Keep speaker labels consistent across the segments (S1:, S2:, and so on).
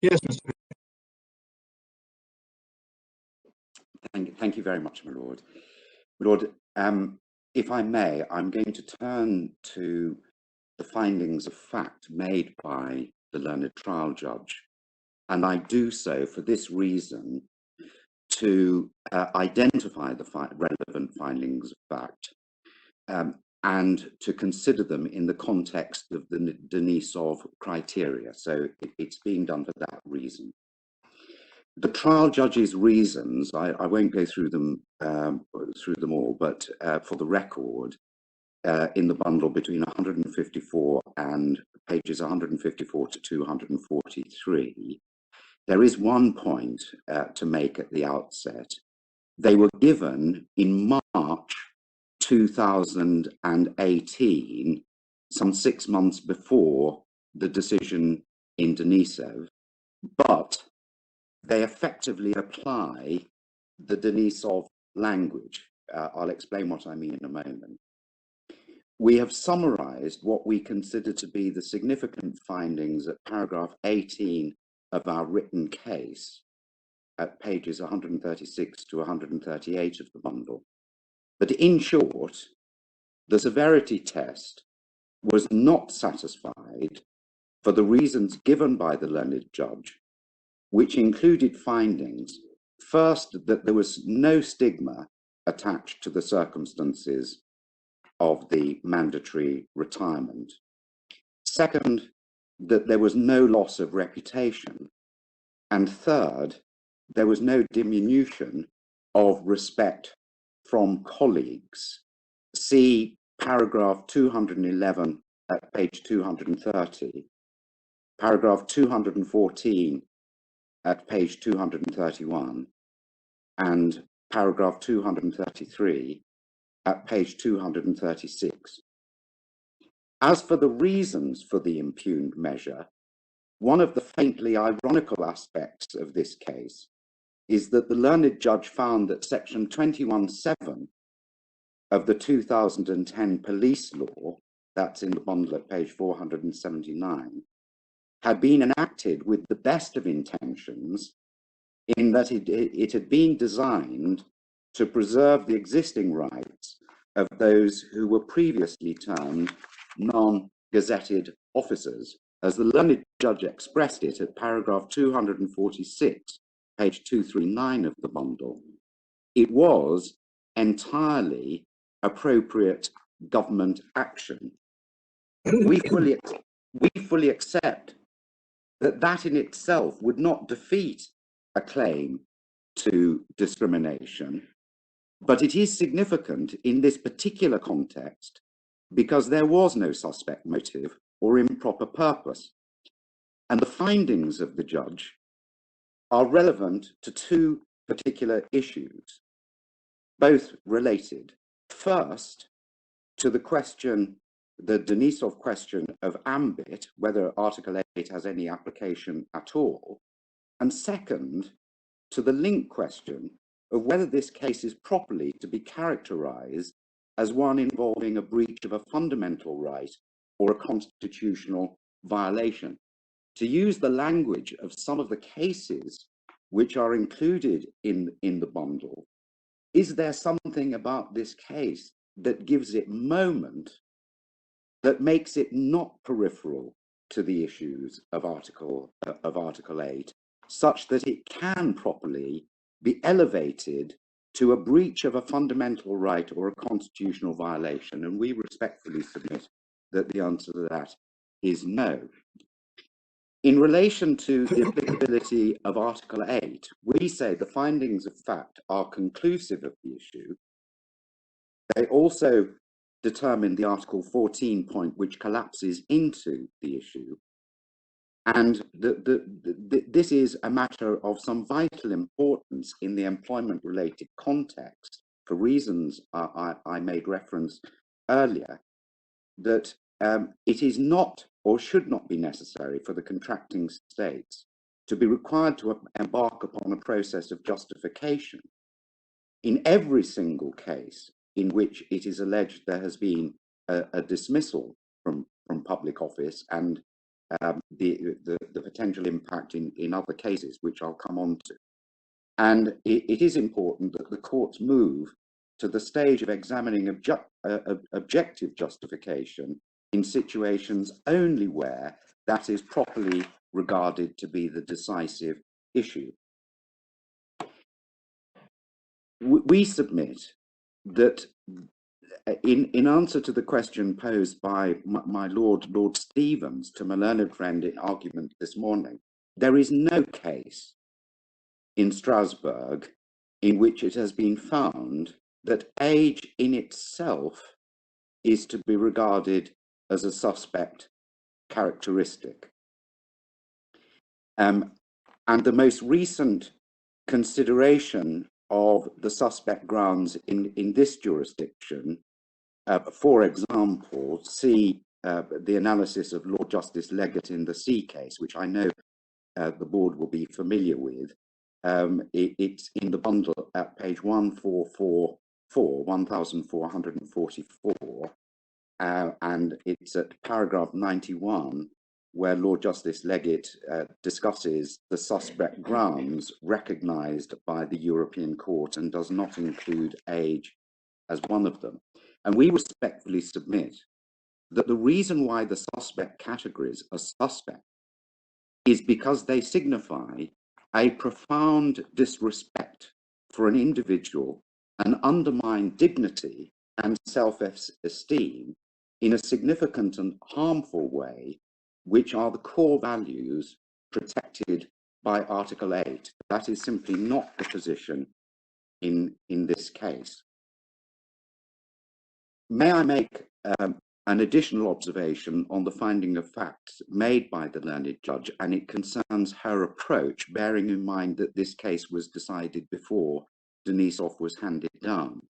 S1: Yes, Mr.
S2: Thank you very much, my Lord. My Lord, if I may, I'm going to turn to the findings of fact made by the learned trial judge, and I do so for this reason: to identify the relevant findings of fact and to consider them in the context of the Denisov criteria. So it's being done for that reason. The trial judge's reasons, I won't go through them all, but for the record, in the bundle between 154 and pages 154 to 243, there is one point to make at the outset. They were given in March 2018, some 6 months before the decision in Denisov, but they effectively apply the Denisov language. I'll explain what I mean in a moment. We have summarized what we consider to be the significant findings at paragraph 18 of our written case at pages 136 to 138 of the bundle. But in short, the severity test was not satisfied for the reasons given by the learned judge, which included findings: first, that there was no stigma attached to the circumstances of the mandatory retirement; second, that there was no loss of reputation; and third, there was no diminution of respect from colleagues. See paragraph 211 at page 230, paragraph 214 at page 231, and paragraph 233 at page 236. As for the reasons for the impugned measure, one of the faintly ironical aspects of this case is that the learned judge found that section 21(7) of the 2010 police law, that's in the bundle at page 479, had been enacted with the best of intentions, in that it had been designed to preserve the existing rights of those who were previously termed non-gazetted officers, as the learned judge expressed it at paragraph 246, page 239 of the bundle. It was entirely appropriate government action. We fully accept that in itself would not defeat a claim to discrimination, but it is significant in this particular context because there was no suspect motive or improper purpose. And the findings of the judge are relevant to two particular issues, both related. First, to the question, the Denisov question of ambit, whether Article 8 has any application at all. And second, to the link question of whether this case is properly to be characterized as one involving a breach of a fundamental right or a constitutional violation. To use the language of some of the cases which are included in the bundle, is there something about this case that gives it moment, that makes it not peripheral to the issues of Article 8, such that it can properly be elevated to a breach of a fundamental right or a constitutional violation? And we respectfully submit that the answer to that is no. In relation to the applicability of Article 8, we say the findings of fact are conclusive of the issue. They also determine the Article 14 point, which collapses into the issue. And this is a matter of some vital importance in the employment-related context, for reasons I made reference earlier, that it is not or should not be necessary for the contracting states to be required to embark upon a process of justification in every single case in which it is alleged there has been a dismissal from public office and the potential impact in other cases, which I'll come on to. And it is important that the courts move to the stage of examining objective justification in situations only where that is properly regarded to be the decisive issue. We submit that in answer to the question posed by my Lord Stevens to my learned friend in argument this morning, there is no case in Strasbourg in which it has been found that age in itself is to be regarded as a suspect characteristic. And the most recent consideration of the suspect grounds in this jurisdiction, for example, see the analysis of Lord Justice Leggett in the C case, which I know the board will be familiar with. It's in the bundle at page 1444, and it's at paragraph 91, where Lord Justice Leggett discusses the suspect grounds recognised by the European Court and does not include age as one of them. And we respectfully submit that the reason why the suspect categories are suspect is because they signify a profound disrespect for an individual and undermine dignity and self-esteem in a significant and harmful way, which are the core values protected by Article 8. That is simply not the position in this case. May I make an additional observation on the finding of facts made by the learned judge, and it concerns her approach, bearing in mind that this case was decided before Denisov was handed down.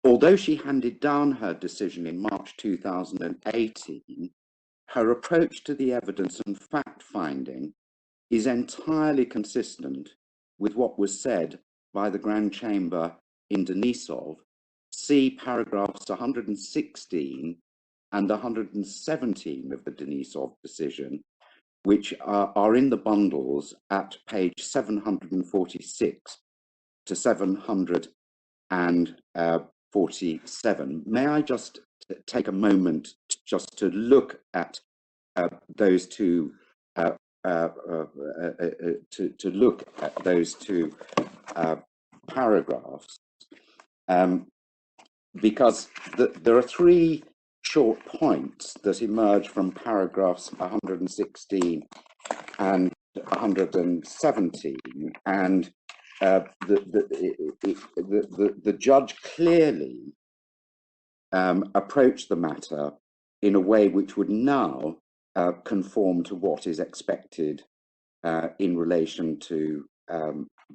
S2: Although she handed down her decision in March 2018, her approach to the evidence and fact-finding is entirely consistent with what was said by the Grand Chamber in Denisov. See paragraphs 116 and 117 of the Denisov decision, which are in the bundles at page 746 to 747. May I just take a moment just to look at those two paragraphs, because there are three short points that emerge from paragraphs 116 and 117, and the judge clearly approached the matter in a way which would now conform to what is expected in relation to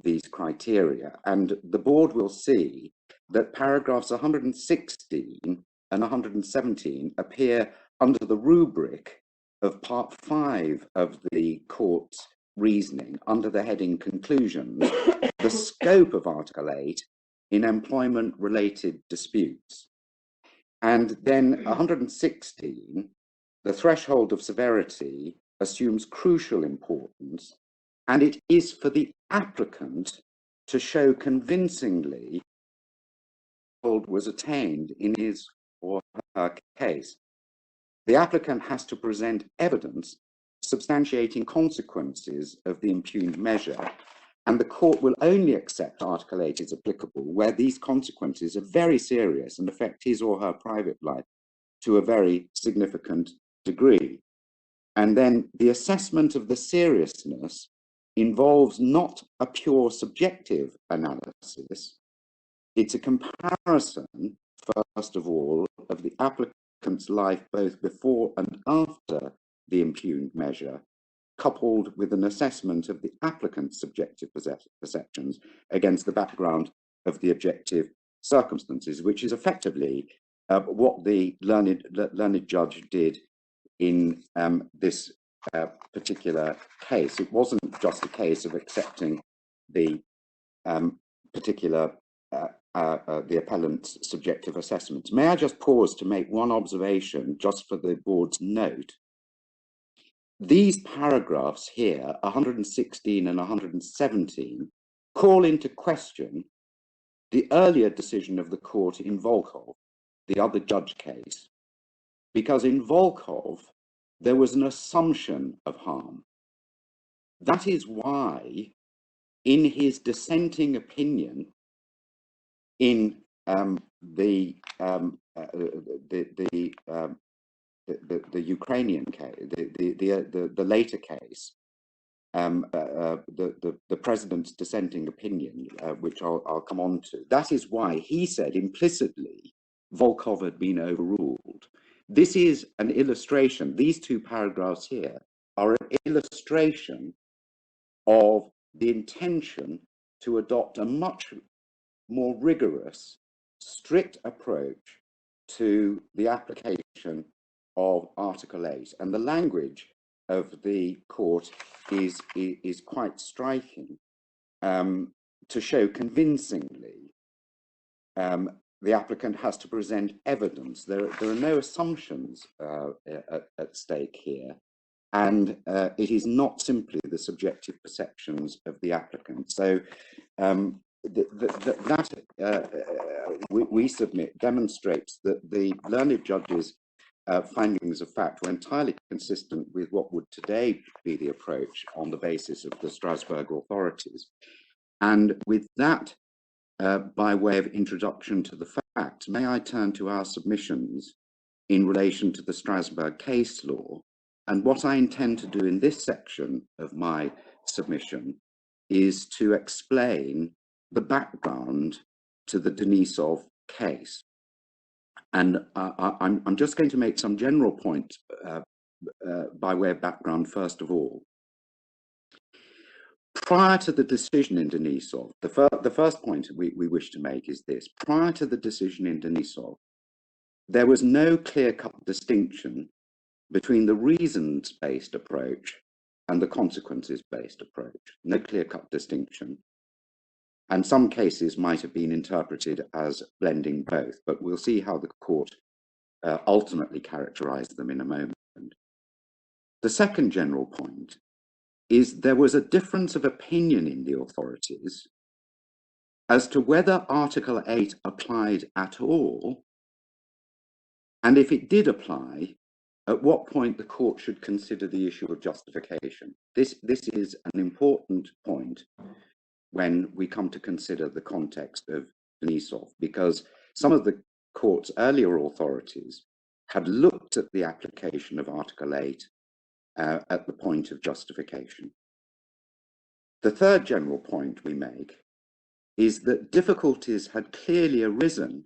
S2: these criteria. And the board will see that paragraphs 116 and 117 appear under the rubric of part 5 of the court's reasoning under the heading conclusions, the scope of Article 8 in employment-related disputes. And then 116, the threshold of severity assumes crucial importance, and it is for the applicant to show convincingly what was attained in his or her case. The applicant has to present evidence substantiating consequences of the impugned measure, and the court will only accept Article 8 is applicable where these consequences are very serious and affect his or her private life to a very significant degree. And then the assessment of the seriousness involves not a pure subjective analysis. It's a comparison, first of all, of the applicant's life both before and after the impugned measure, coupled with an assessment of the applicant's subjective perceptions against the background of the objective circumstances, which is effectively what the learned judge did in this particular case. It wasn't just a case of accepting the particular the appellant's subjective assessment. May I just pause to make one observation just for the board's note? These paragraphs here, 116 and 117, call into question the earlier decision of the court in Volkov, the other judge case, because in Volkov, there was an assumption of harm. That is why, in his dissenting opinion, in the Ukrainian case, the later case, the president's dissenting opinion, which I'll come on to, that is why he said implicitly Volkov had been overruled. This is an illustration, these two paragraphs here are an illustration of the intention to adopt a much more rigorous, strict approach to the application of Article 8. And the language of the court is quite striking to show convincingly the applicant has to present evidence. There are no assumptions at stake here, and it is not simply the subjective perceptions of the applicant. So we submit demonstrates that the learned judge's findings of fact were entirely consistent with what would today be the approach on the basis of the Strasbourg authorities. And with that, by way of introduction to the facts, may I turn to our submissions in relation to the Strasbourg case law. And what I intend to do in this section of my submission is to explain the background to the Denisov case. And I'm just going to make some general points by way of background first of all. Prior to the decision in Denisov, the first point we wish to make is this. Prior to the decision in Denisov, there was no clear-cut distinction between the reasons-based approach and the consequences-based approach. No clear-cut distinction. And some cases might have been interpreted as blending both, but we'll see how the court ultimately characterized them in a moment. The second general point is there was a difference of opinion in the authorities as to whether Article 8 applied at all, and if it did apply, at what point the court should consider the issue of justification. This is an important point when we come to consider the context of Denisov, because some of the court's earlier authorities had looked at the application of Article 8 at the point of justification. The third general point we make is that difficulties had clearly arisen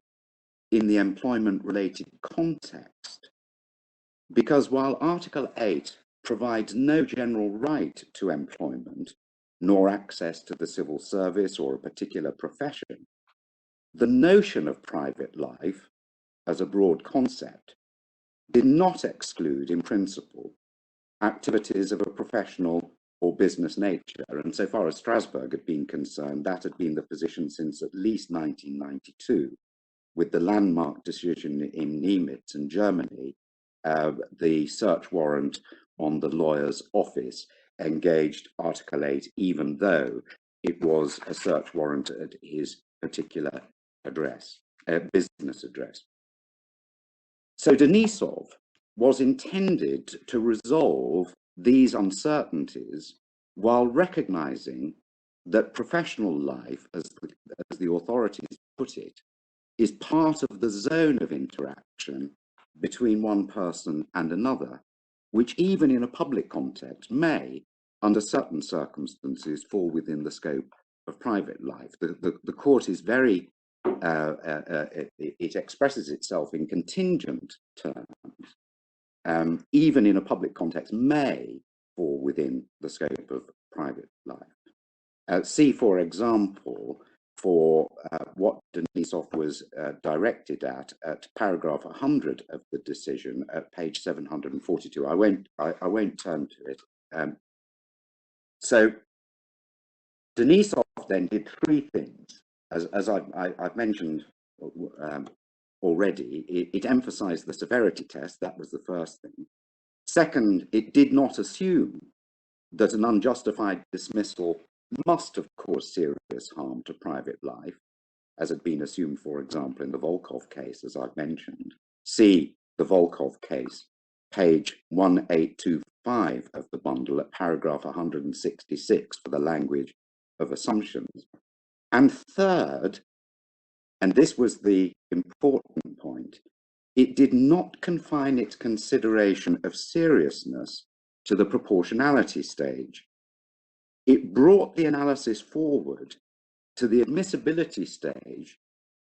S2: in the employment-related context, because while Article 8 provides no general right to employment, nor access to the civil service or a particular profession, the notion of private life as a broad concept did not exclude, in principle, activities of a professional or business nature. And so far as Strasbourg had been concerned, that had been the position since at least 1992, with the landmark decision in Niemitz in Germany, the search warrant on the lawyer's office engaged Article 8, even though it was a search warrant at his particular address, business address. So Denisov was intended to resolve these uncertainties while recognizing that professional life, as the authorities put it, is part of the zone of interaction between one person and another, which even in a public context may, under certain circumstances, fall within the scope of private life. The court is very, it expresses itself in contingent terms, even in a public context may fall within the scope of private life. See, for example, for what Denisov was directed at paragraph 100 of the decision at page 742. I won't turn to it. So Denisov then did three things. as I've mentioned already, it emphasized the severity test. That was the first thing. Second, it did not assume that an unjustified dismissal must have caused serious harm to private life, as had been assumed, for example, in the Volkov case, as I've mentioned. See the Volkov case, page 1825 of the bundle at paragraph 166 for the language of assumptions. And third, and this was the important point, it did not confine its consideration of seriousness to the proportionality stage. It brought the analysis forward to the admissibility stage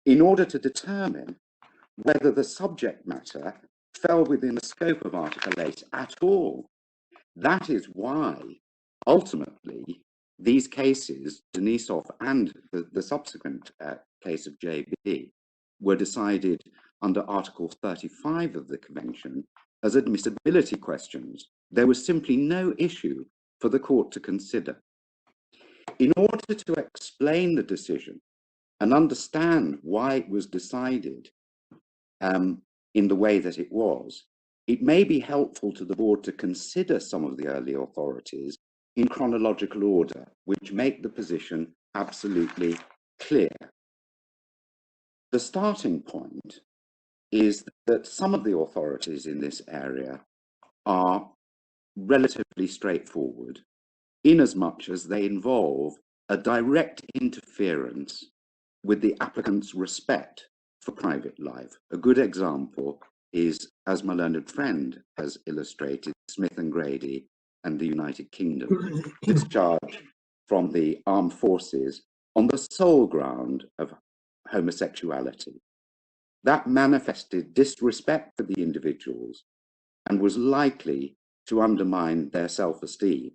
S2: in order to determine whether the subject matter fell within the scope of Article 8 at all. That is why, ultimately, these cases, Denisov and the subsequent case of JB, were decided under Article 35 of the Convention as admissibility questions. There was simply no issue for the court to consider. In order to explain the decision and understand why it was decided in the way that it was, it may be helpful to the board to consider some of the early authorities in chronological order, which make the position absolutely clear. The starting point is that some of the authorities in this area are relatively straightforward, inasmuch as they involve a direct interference with the applicant's respect for private life. A good example is, as my learned friend has illustrated, Smith and Grady and the United Kingdom discharge from the armed forces on the sole ground of homosexuality. That manifested disrespect for the individuals and was likely to undermine their self-esteem.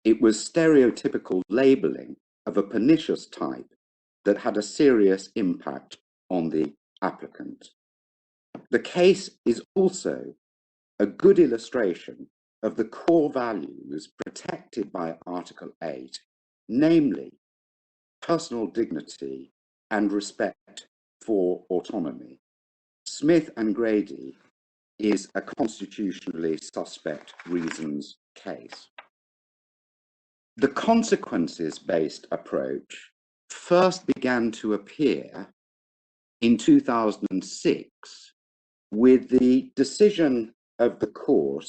S2: It was stereotypical labeling of a pernicious type that had a serious impact on the applicant. The case is also a good illustration of the core values protected by Article 8, namely personal dignity and respect for autonomy. Smith and Grady is a constitutionally suspect reasons case. The consequences-based approach first began to appear in 2006 with the decision of the court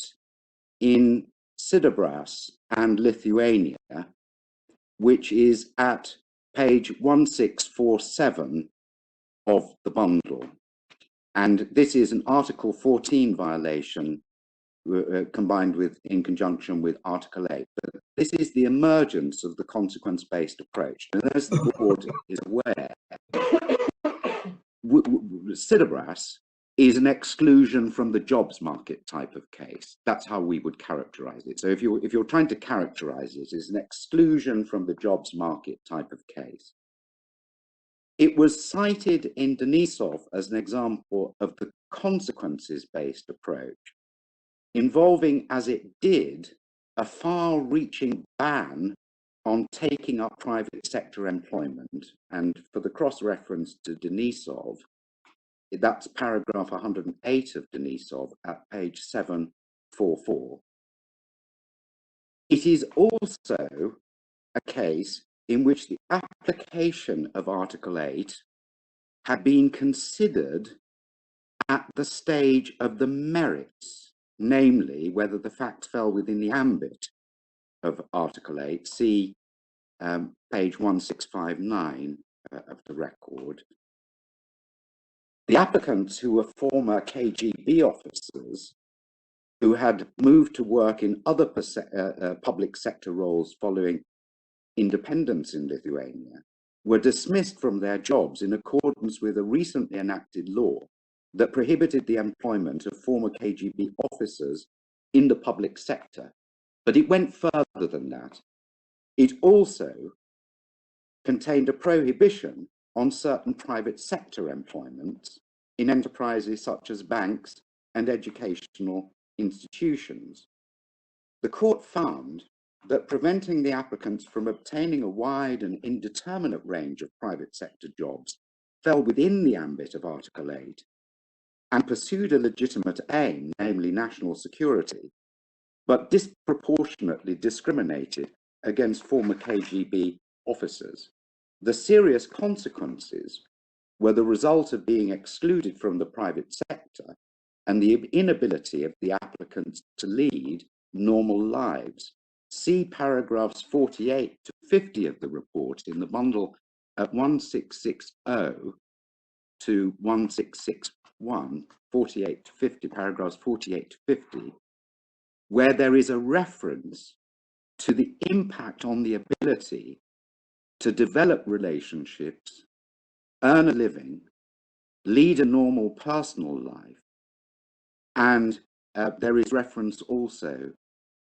S2: in Sidabras and Lithuania, which is at page 1647 of the bundle. And this is an Article 14 violation combined with, in conjunction with Article 8. But this is the emergence of the consequence-based approach. And as the board is aware, Sidabras is an exclusion from the jobs market type of case. That's how we would characterize it. So if you're trying to characterize it as an exclusion from the jobs market type of case, it was cited in Denisov as an example of the consequences-based approach, involving, as it did, a far-reaching ban on taking up private sector employment. And for the cross-reference to Denisov, that's paragraph 108 of Denisov at page 744. It is also a case in which the application of Article 8 had been considered at the stage of the merits, namely whether the facts fell within the ambit of Article 8. See page 1659 of the record. The applicants, who were former KGB officers who had moved to work in other public sector roles following independence in Lithuania, were dismissed from their jobs in accordance with a recently enacted law that prohibited the employment of former KGB officers in the public sector. But it went further than that. It also contained a prohibition on certain private sector employments in enterprises such as banks and educational institutions. The court found that preventing the applicants from obtaining a wide and indeterminate range of private sector jobs fell within the ambit of Article 8 and pursued a legitimate aim, namely national security, but disproportionately discriminated against former KGB officers. The serious consequences were the result of being excluded from the private sector and the inability of the applicants to lead normal lives. See paragraphs 48 to 50 of the report in the bundle at 1660 to 1661, 48 to 50, paragraphs 48 to 50, where there is a reference to the impact on the ability to develop relationships, earn a living, lead a normal personal life, and there is reference also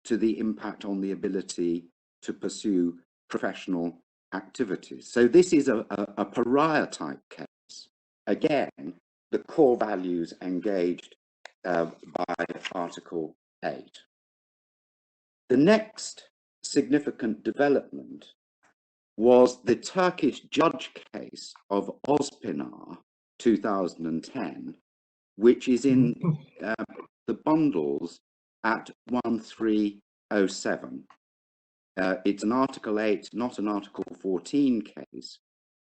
S2: to the impact on the ability to pursue professional activities. So this is a pariah type case. Again, the core values engaged by Article 8. The next significant development was the Turkish judge case of Ozpinar 2010, which is in the bundles at 1307. It's an Article 8, not an Article 14 case,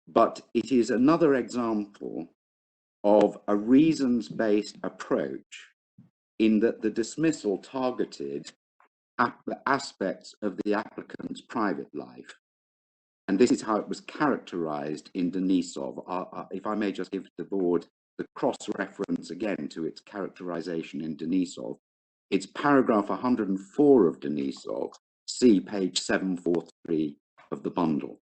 S2: but it is another example of a reasons-based approach in that the dismissal targeted aspects of the applicant's private life. And this is how it was characterized in Denisov. If I may just give the board the cross-reference again to its characterization in Denisov. It's paragraph 104 of Denisov, see page 743 of the bundle.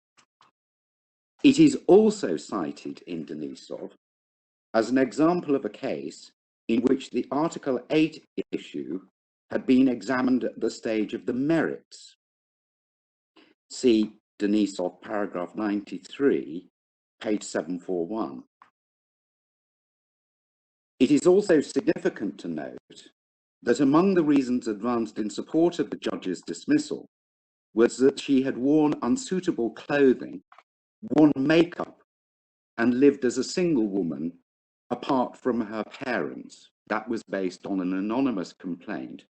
S2: It is also cited in Denisov as an example of a case in which the Article 8 issue had been examined at the stage of the merits. See Denisov, paragraph 93, page 741. It is also significant to note that among the reasons advanced in support of the judge's dismissal was that she had worn unsuitable clothing, worn makeup, and lived as a single woman apart from her parents. That was based on an anonymous complaint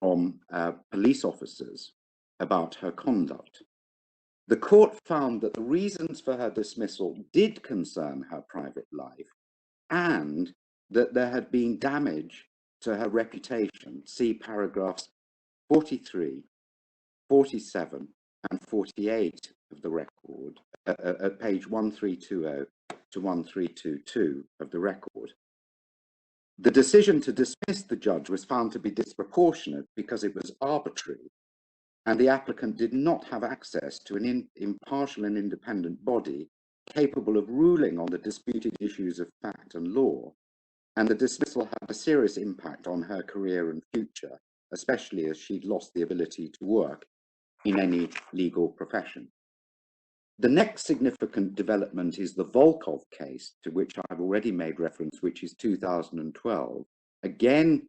S2: from police officers about her conduct. The court found that the reasons for her dismissal did concern her private life and that there had been damage to her reputation. See paragraphs 43, 47, and 48 of the record at page 1320 to 1322 of the record. The decision to dismiss the judge was found to be disproportionate because it was arbitrary, and the applicant did not have access to an impartial and independent body capable of ruling on the disputed issues of fact and law, and the dismissal had a serious impact on her career and future, especially as she'd lost the ability to work in any legal profession. The next significant development is the Volkov case, to which I've already made reference, which is 2012. Again,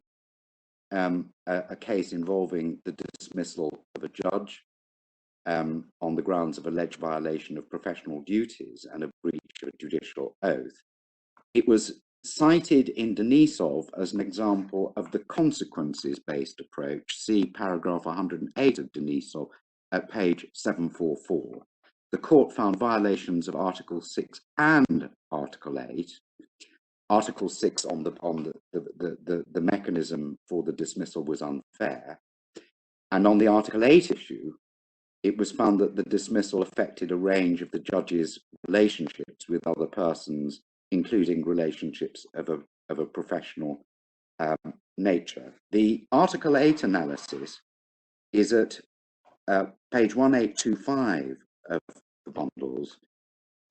S2: a case involving the dismissal of a judge on the grounds of alleged violation of professional duties and a breach of a judicial oath. It was cited in Denisov as an example of the consequences-based approach. See paragraph 108 of Denisov at page 744. The court found violations of Article 6 and Article 8. Article 6 on the mechanism for the dismissal was unfair. And on the Article 8 issue, it was found that the dismissal affected a range of the judge's relationships with other persons, including relationships of a professional nature. The Article 8 analysis is at page 1825 of the bundles.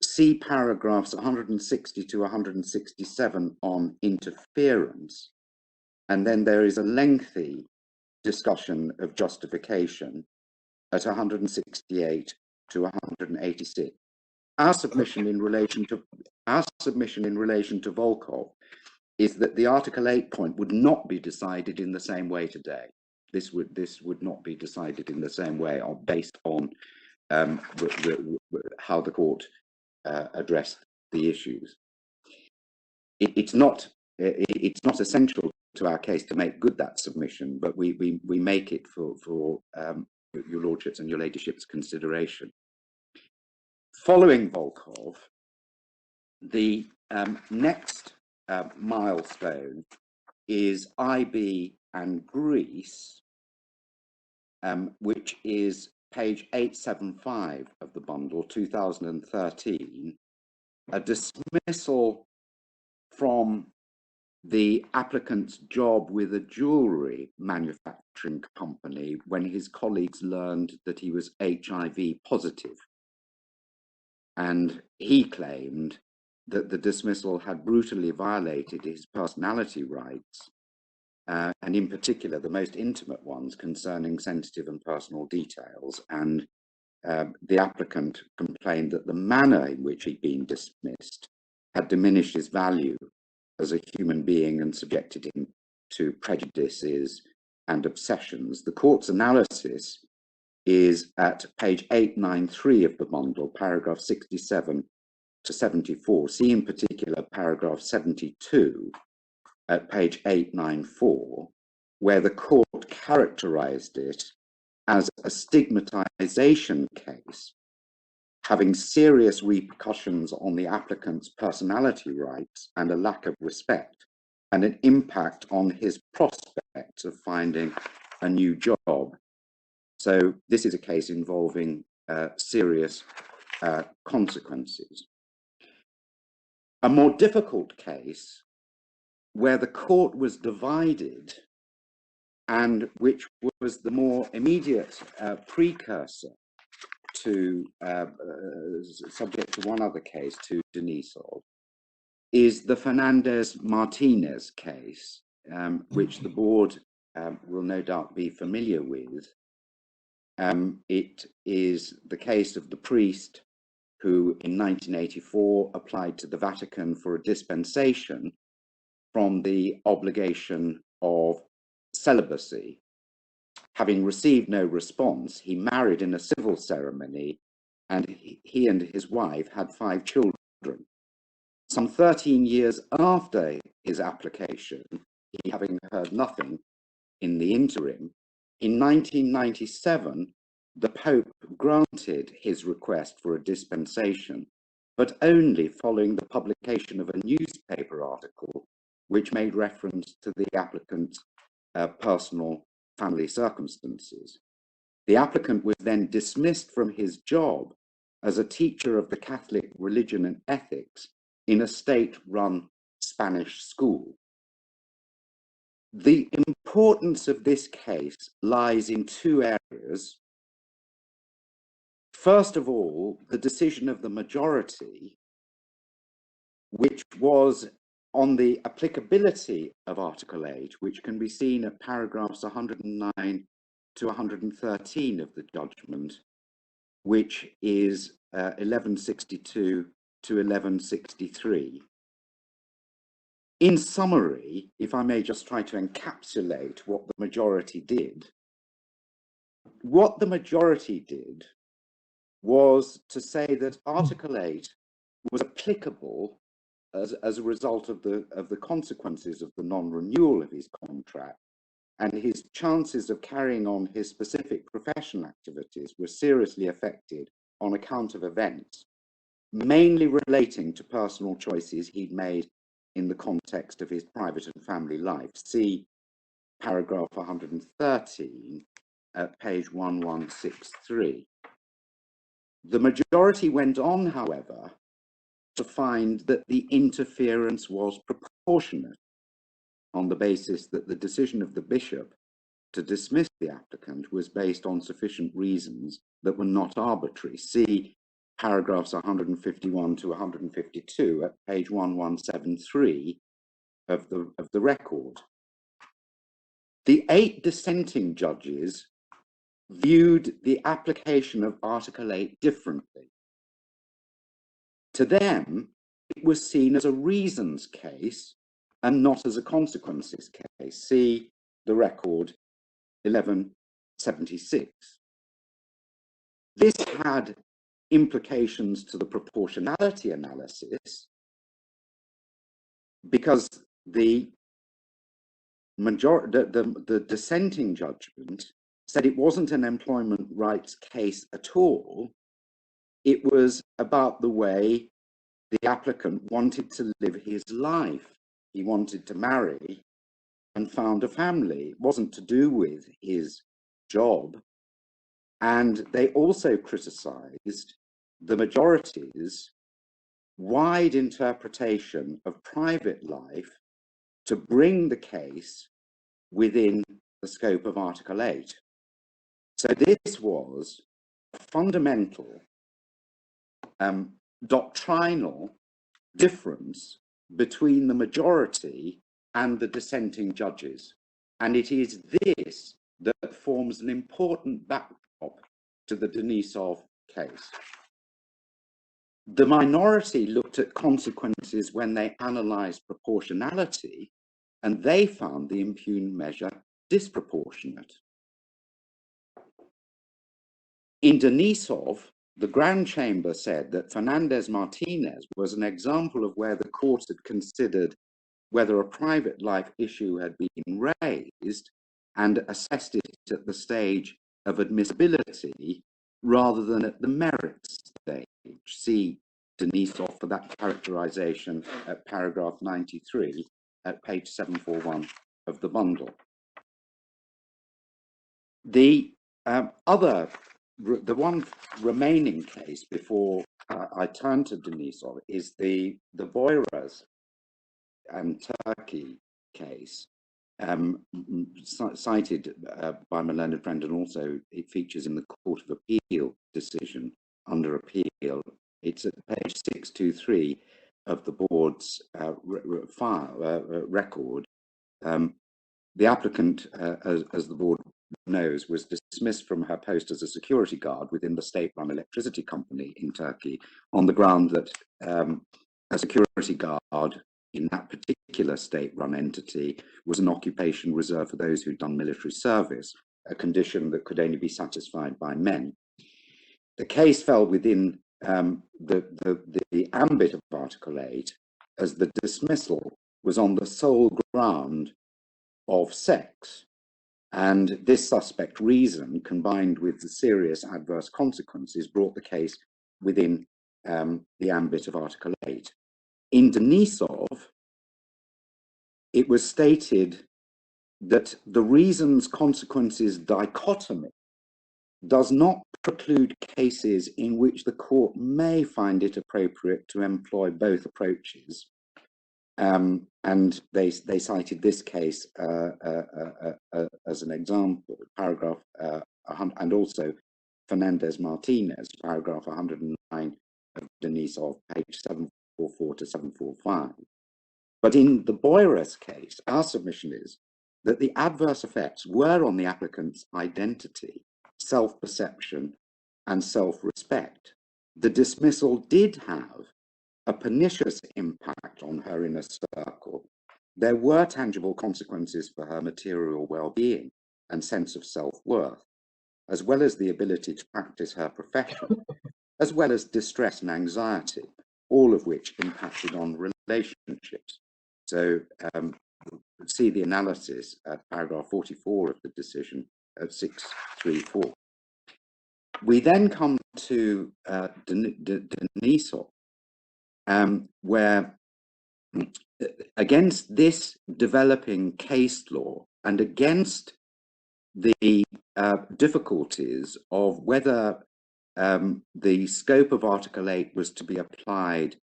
S2: See paragraphs 160 to 167 on interference, and then there is a lengthy discussion of justification at 168 to 186. Our submission in relation to Volkov is that the Article 8 point would not be decided in the same way today. this would not be decided in the same way, or based on how the court addressed the issues. It's not essential to our case to make good that submission, but we make it for your lordships and your ladyships' consideration. Following Volkov, the next milestone is IB and Greece, which is page 875 of the bundle, 2013, a dismissal from the applicant's job with a jewellery manufacturing company when his colleagues learned that he was HIV positive. And he claimed that the dismissal had brutally violated his personality rights, and in particular the most intimate ones concerning sensitive and personal details. And the applicant complained that the manner in which he'd been dismissed had diminished his value as a human being and subjected him to prejudices and obsessions. The court's analysis is at page 893 of the bundle, paragraph 67 to 74. See in particular paragraph 72 at page 894, where the court characterized it as a stigmatization case having serious repercussions on the applicant's personality rights and a lack of respect, and an impact on his prospects of finding a new job. So this is a case involving serious consequences. A more difficult case, where the court was divided and which was the more immediate precursor to, subject to one other case, to Denisov, is the Fernandez-Martinez case, which the board will no doubt be familiar with. It is the case of the priest who in 1984 applied to the Vatican for a dispensation from the obligation of celibacy. Having received no response, he married in a civil ceremony, and he and his wife had 5 children. Some 13 years after his application, he having heard nothing in the interim, in 1997, the Pope granted his request for a dispensation, but only following the publication of a newspaper article which made reference to the applicant's personal family circumstances. The applicant was then dismissed from his job as a teacher of the Catholic religion and ethics in a state-run Spanish school. The importance of this case lies in 2 areas. First of all, the decision of the majority, which was on the applicability of Article 8, which can be seen at paragraphs 109 to 113 of the judgment, which is 1162 to 1163. In summary, if I may just try to encapsulate what the majority did, what the majority did was to say that Article 8 was applicable as a result of the consequences of the non-renewal of his contract, and his chances of carrying on his specific professional activities were seriously affected on account of events, mainly relating to personal choices he'd made in the context of his private and family life. See paragraph 113 at page 1163. The majority went on, however, to find that the interference was proportionate on the basis that the decision of the bishop to dismiss the applicant was based on sufficient reasons that were not arbitrary. See paragraphs 151 to 152 at page 1173 of the record. The 8 dissenting judges viewed the application of Article 8 differently. To them, it was seen as a reasons case and not as a consequences case. See the record 1176. This had implications to the proportionality analysis because the dissenting judgment said it wasn't an employment rights case at all. It was about the way the applicant wanted to live his life. He wanted to marry and found a family. It wasn't to do with his job. And they also criticized the majority's wide interpretation of private life to bring the case within the scope of Article 8. So this was a fundamental doctrinal difference between the majority and the dissenting judges. And it is this that forms an important backdrop to the Denisov case. The minority looked at consequences when they analysed proportionality, and they found the impugned measure disproportionate. In Denisov, the Grand Chamber said that Fernandez-Martinez was an example of where the court had considered whether a private life issue had been raised and assessed it at the stage of admissibility rather than at the merits stage. See Denisov for that characterization at paragraph 93 at page 741 of the bundle. The one remaining case before I turn to Denisov is the Boyraz and Turkey case, cited by my learned friend, and also it features in the Court of Appeal decision under appeal. It's at page 623 of the board's record. The applicant, as the board knows, was dismissed from her post as a security guard within the state-run electricity company in Turkey on the ground that a security guard in that particular state-run entity was an occupation reserved for those who'd done military service, a condition that could only be satisfied by men. The case fell within the ambit of Article 8, as the dismissal was on the sole ground of sex. And this suspect reason, combined with the serious adverse consequences, brought the case within the ambit of Article 8. In Denisov, it was stated that the reasons consequences dichotomy does not preclude cases in which the court may find it appropriate to employ both approaches. And they cited this case as an example, paragraph, and also Fernandez-Martinez, paragraph 109 of Denisov, page 744 to 745. But in the Boyraz case, our submission is that the adverse effects were on the applicant's identity, self-perception, and self-respect. The dismissal did have a pernicious impact on her inner circle. There were tangible consequences for her material well-being and sense of self-worth, as well as the ability to practice her profession, as well as distress and anxiety, all of which impacted on relationships. So see the analysis at paragraph 44 of the decision at 634. We then come to Denisov, where against this developing case law and against the difficulties of whether the scope of Article 8 was to be applied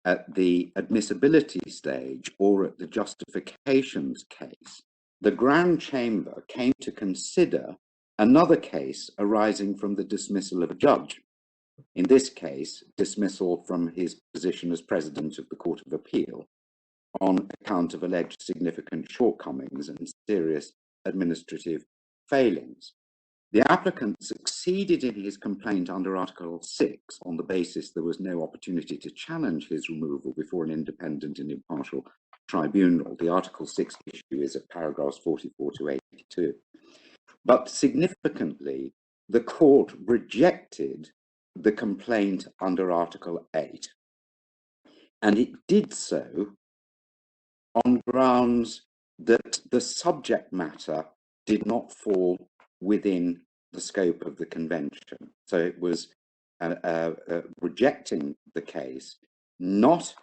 S2: at the admissibility stage or at the justifications case, the Grand Chamber came to consider another case arising from the dismissal of a judge. In this case, dismissal from his position as President of the Court of Appeal on account of alleged significant shortcomings and serious administrative failings. The applicant succeeded in his complaint under Article 6 on the basis there was no opportunity to challenge his removal before an independent and impartial tribunal. The Article 6 issue is at paragraphs 44 to 82. But significantly, the court rejected the complaint under Article 8. And it did so on grounds that the subject matter did not fall within the scope of the convention. So it was rejecting the case, not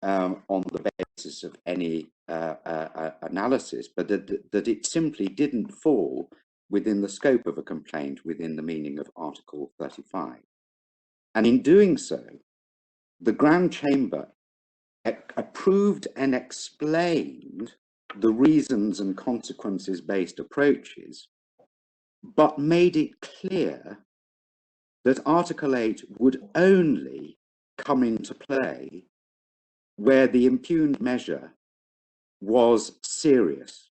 S2: on the basis of any analysis, but that it simply didn't fall within the scope of a complaint within the meaning of Article 35. And in doing so, the Grand Chamber approved and explained the reasons and consequences based approaches, but made it clear that Article 8 would only come into play where the impugned measure was serious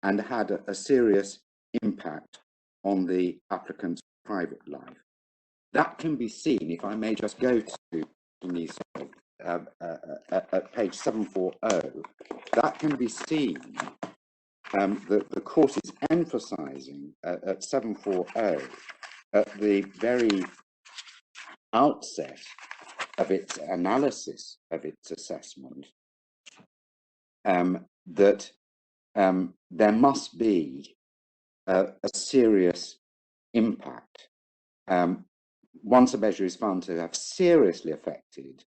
S2: and had a serious impact on the applicant's private life. That can be seen, if I may just go to at page 740, that can be seen that the court is emphasising at 740 at the very outset of its analysis of its assessment that there must be a serious impact once a measure is found to have seriously affected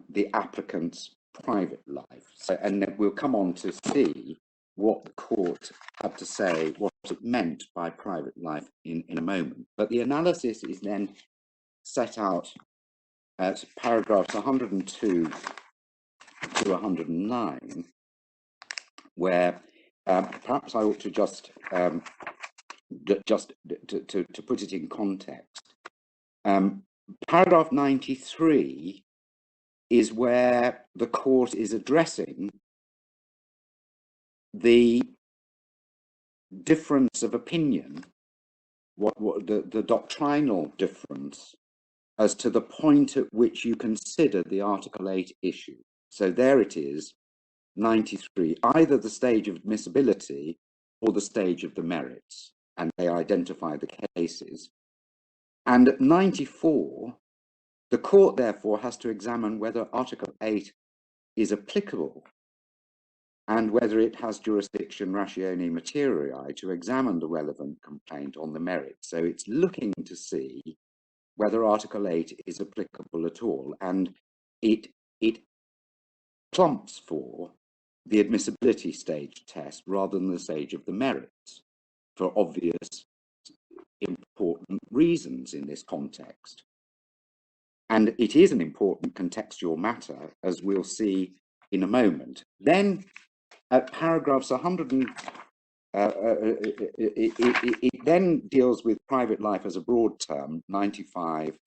S2: the applicant's private life. So, and then we'll come on to see what the court had to say, what it meant by private life in a moment. But the analysis is then set out at paragraphs 102 to 109, where perhaps I ought to just to put it in context. Paragraph 93 is where the court is addressing the difference of opinion, the doctrinal difference as to the point at which you consider the Article 8 issue. So there it is, 93, either the stage of admissibility or the stage of the merits, and they identify the cases. And at 94, the court therefore has to examine whether Article 8 is applicable and whether it has jurisdiction ratione materiae to examine the relevant complaint on the merits. So it's looking to see whether Article 8 is applicable at all, and it plumps for the admissibility stage test rather than the stage of the merits, for obvious important reasons in this context. And it is an important contextual matter, as we'll see in a moment. Then at paragraphs 100, it then deals with private life as a broad term, 95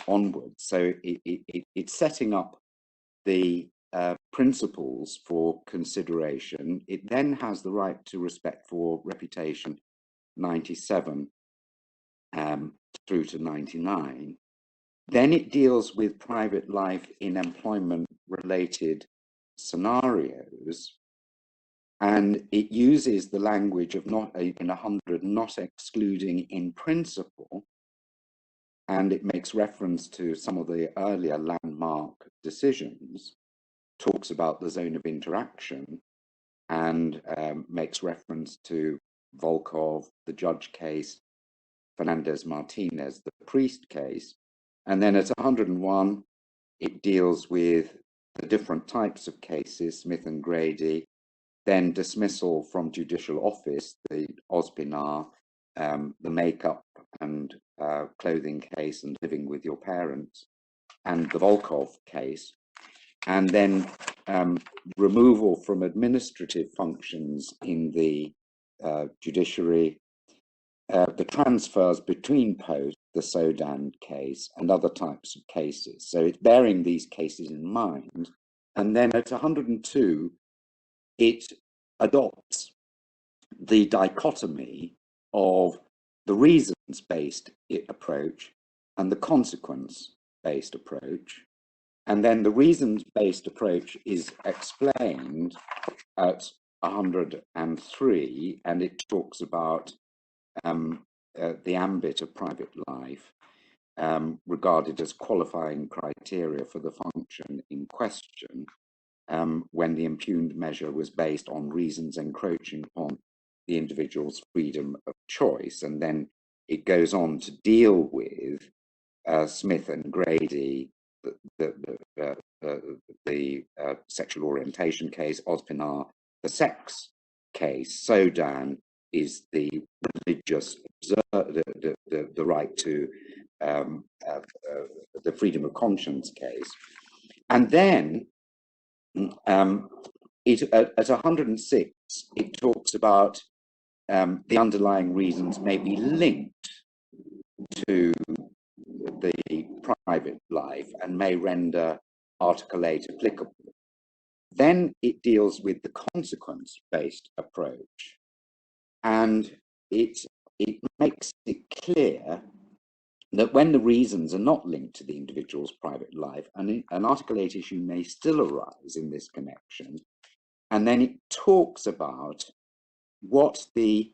S2: onwards. So it's setting up the principles for consideration. It then has the right to respect for reputation, 97 through to 99. Then it deals with private life in employment-related scenarios, and it uses the language of not in 100, not excluding in principle, and it makes reference to some of the earlier landmark decisions, talks about the zone of interaction, and makes reference to Volkov, the Judge case, Fernandez-Martinez, the Priest case. And then at 101, it deals with the different types of cases, Smith and Grady, then dismissal from judicial office, the Ospinar, the makeup and clothing case and living with your parents, and the Volkov case, and then removal from administrative functions in the judiciary, the transfers between posts, the Sodan case, and other types of cases. So it's bearing these cases in mind. And then at 102, it adopts the dichotomy of the reasons-based approach and the consequence-based approach. And then the reasons-based approach is explained at 103, and it talks about the ambit of private life regarded as qualifying criteria for the function in question when the impugned measure was based on reasons encroaching upon the individual's freedom of choice. And then it goes on to deal with Smith and Grady, the sexual orientation case, Ospinar, the sex case, Sodan is the religious, the right to the freedom of conscience case. And then at 106, it talks about the underlying reasons may be linked to the private life and may render Article 8 applicable. Then it deals with the consequence-based approach, and it makes it clear that when the reasons are not linked to the individual's private life, an Article 8 issue may still arise in this connection. And then it talks about what the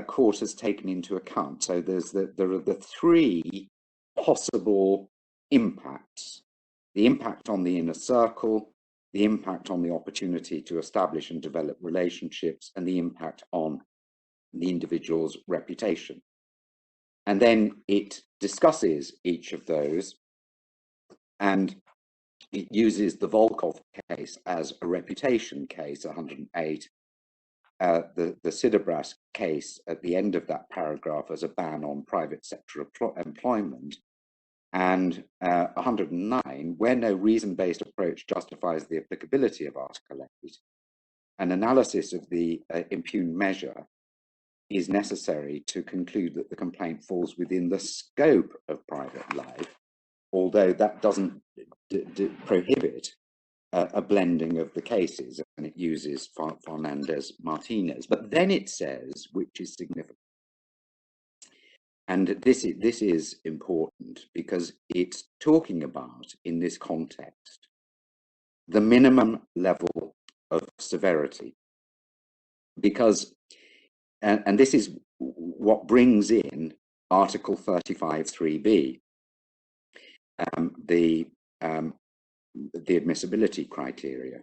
S2: court has taken into account. So there are the three possible impacts: the impact on the inner circle, the impact on the opportunity to establish and develop relationships, and the impact on the individual's reputation. And then it discusses each of those, and it uses the Volkov case as a reputation case, 108, the Sidobras case at the end of that paragraph as a ban on private sector employment, and 109, where no reason-based approach justifies the applicability of Article 8, an analysis of the impugned measure is necessary to conclude that the complaint falls within the scope of private life, although that doesn't prohibit a blending of the cases, and it uses Fernandez-Martinez. But then it says, which is significant, and this is important because it's talking about, in this context, the minimum level of severity, because and this is what brings in Article 35(3)(b), the admissibility criteria.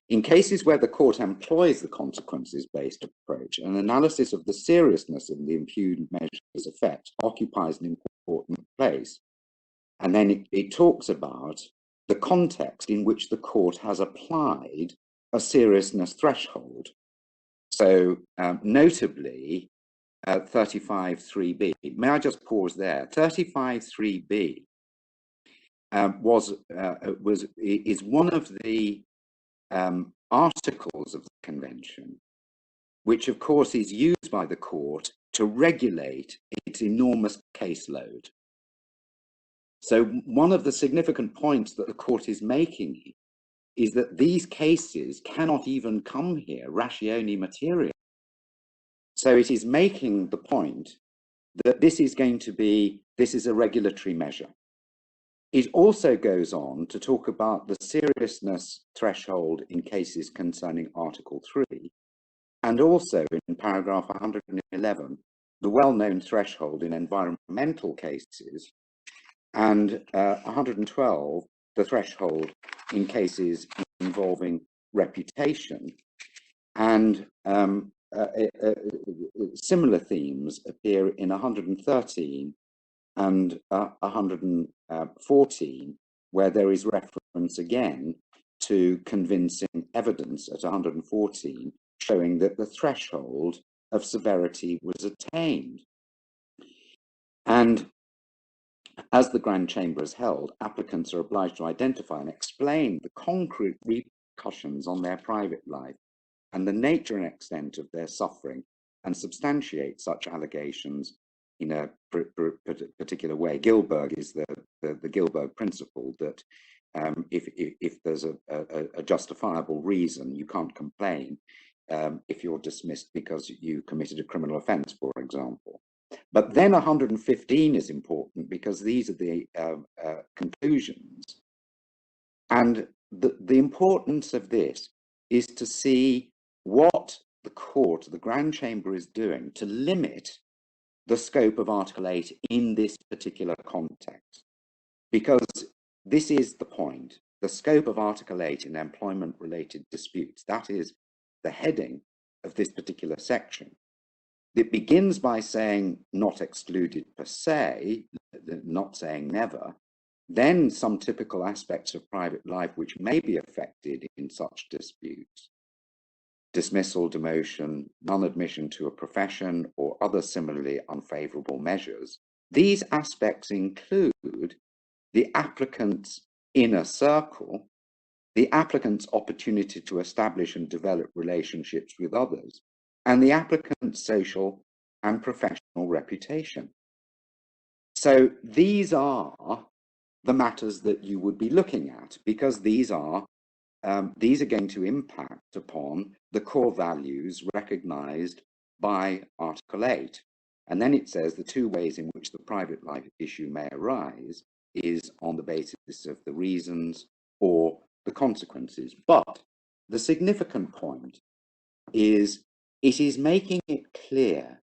S2: In cases where the court employs the consequences-based approach, an analysis of the seriousness of the impugned measure's effect occupies an important place. And then it talks about the context in which the court has applied a seriousness threshold. So notably, 35(3)(b. May I just pause there? 35(3)(b) is one of the articles of the convention, which of course is used by the court to regulate its enormous caseload. So one of the significant points that the court is making is that these cases cannot even come here ratione material. So it is making the point that this is a regulatory measure. It also goes on to talk about the seriousness threshold in cases concerning Article 3, and also in paragraph 111, the well-known threshold in environmental cases, and 112, the threshold in cases involving reputation. And similar themes appear in 113 and 114, where there is reference again to convincing evidence at 114, showing that the threshold of severity was attained. And as the Grand Chamber has held, applicants are obliged to identify and explain the concrete repercussions on their private life and the nature and extent of their suffering, and substantiate such allegations in a particular way. Gilberg is the Gilberg principle that if there's a justifiable reason, you can't complain if you're dismissed because you committed a criminal offence, for example. But then 115 is important because these are the conclusions. And the importance of this is to see what the court, the Grand Chamber, is doing to limit the scope of Article 8 in this particular context, because this is the point. The scope of Article 8 in employment-related disputes, that is the heading of this particular section. It begins by saying not excluded per se, not saying never, then some typical aspects of private life which may be affected in such disputes: dismissal, demotion, non-admission to a profession, or other similarly unfavourable measures. These aspects include the applicant's inner circle, the applicant's opportunity to establish and develop relationships with others, and the applicant's social and professional reputation. So these are the matters that you would be looking at, because these are going to impact upon the core values recognised by Article 8. And then it says the two ways in which the private life issue may arise is on the basis of the reasons or the consequences. But the significant point is it is making it clear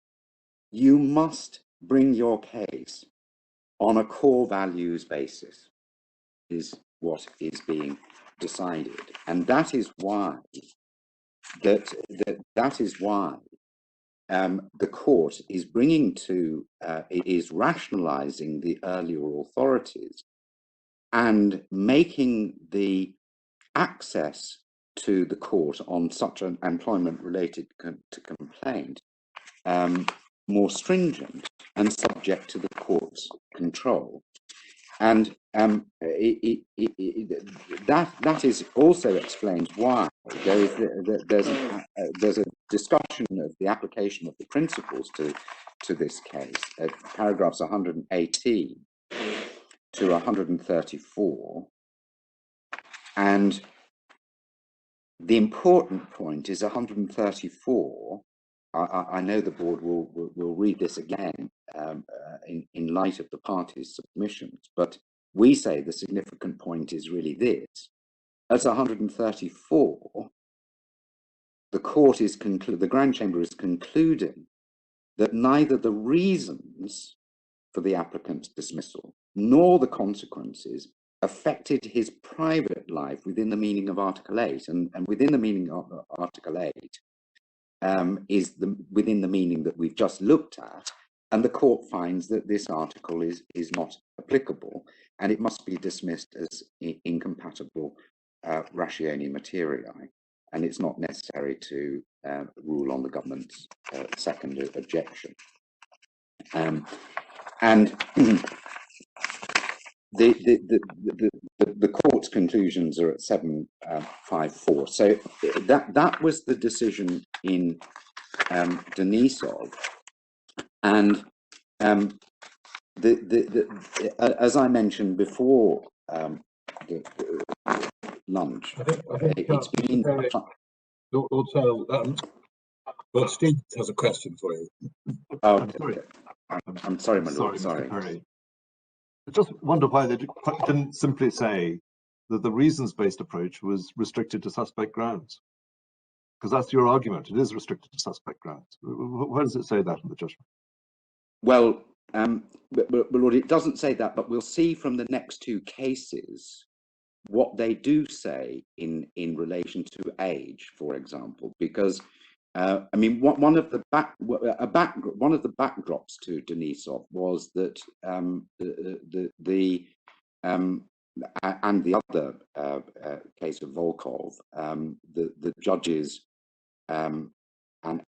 S2: you must bring your case on a core values basis, is what is being decided. And that is why the court is bringing to, it is rationalizing the earlier authorities and making the access to the court on such an employment related to complaint more stringent and subject to the court's control. And that is also explains why there's a discussion of the application of the principles to this case at paragraphs 118 to 134, and the important point is 134. I know the board will read this again in light of the parties' submissions, but we say the significant point is really this. At 134, the Grand Chamber is concluding that neither the reasons for the applicant's dismissal nor the consequences affected his private life within the meaning of Article 8, and within the meaning of Article 8 is within the meaning that we've just looked at, and the court finds that this article is not applicable and it must be dismissed as incompatible ratione materiae, and it's not necessary to rule on the government's second objection. And the court's conclusions are at 754. So that was the decision in Denisov, and as I mentioned before the lunch, it's been.
S1: Well, Steve has a question for you.
S2: Oh, I'm sorry, my lord. Sorry.
S3: I just wonder why they didn't simply say that the reasons-based approach was restricted to suspect grounds, because that's your argument. It is restricted to suspect grounds. Where does it say that in the judgment?
S2: Well, but Lord, it doesn't say that, but we'll see from the next two cases what they do say in relation to age, for example, because I mean, one of the backdrops to Denisov was that and the other case of Volkov, the judges and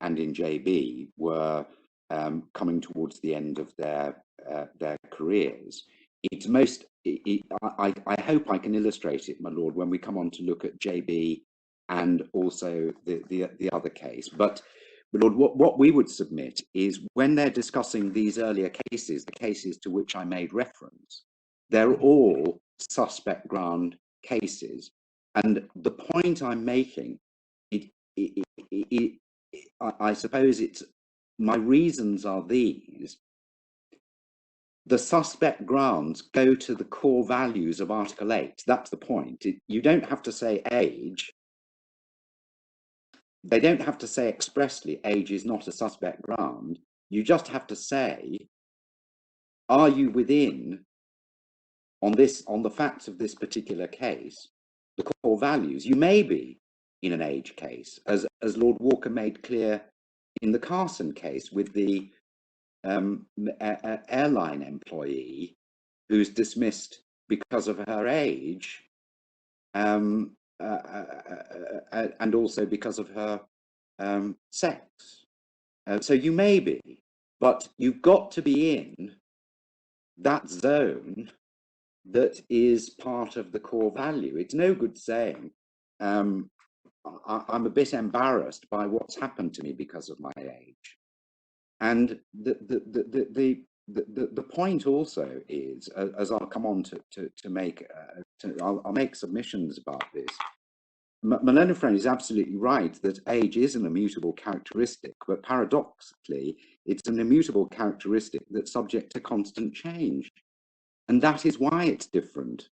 S2: in JB were coming towards the end of their careers. It's most. I hope I can illustrate it, my lord, when we come on to look at JB and also the other case. But Lord, what we would submit is when they're discussing these earlier cases, the cases to which I made reference, they're all suspect ground cases. And the point I'm making, I suppose it's, my reasons are these. The suspect grounds go to the core values of Article 8. That's the point. You don't have to say age. They don't have to say expressly age is not a suspect ground. You just have to say, are you within, on the facts of this particular case, the core values? You may be in an age case, as Lord Walker made clear in the Carson case with the airline employee who's dismissed because of her age, and also because of her sex. So you may be, but you've got to be in that zone that is part of the core value. It's no good saying, I'm a bit embarrassed by what's happened to me because of my age. And the point also is, as I'll come on to make, I'll make submissions about this. My learned friend is absolutely right that age is an immutable characteristic, but paradoxically, it's an immutable characteristic that's subject to constant change. And that is why it's different.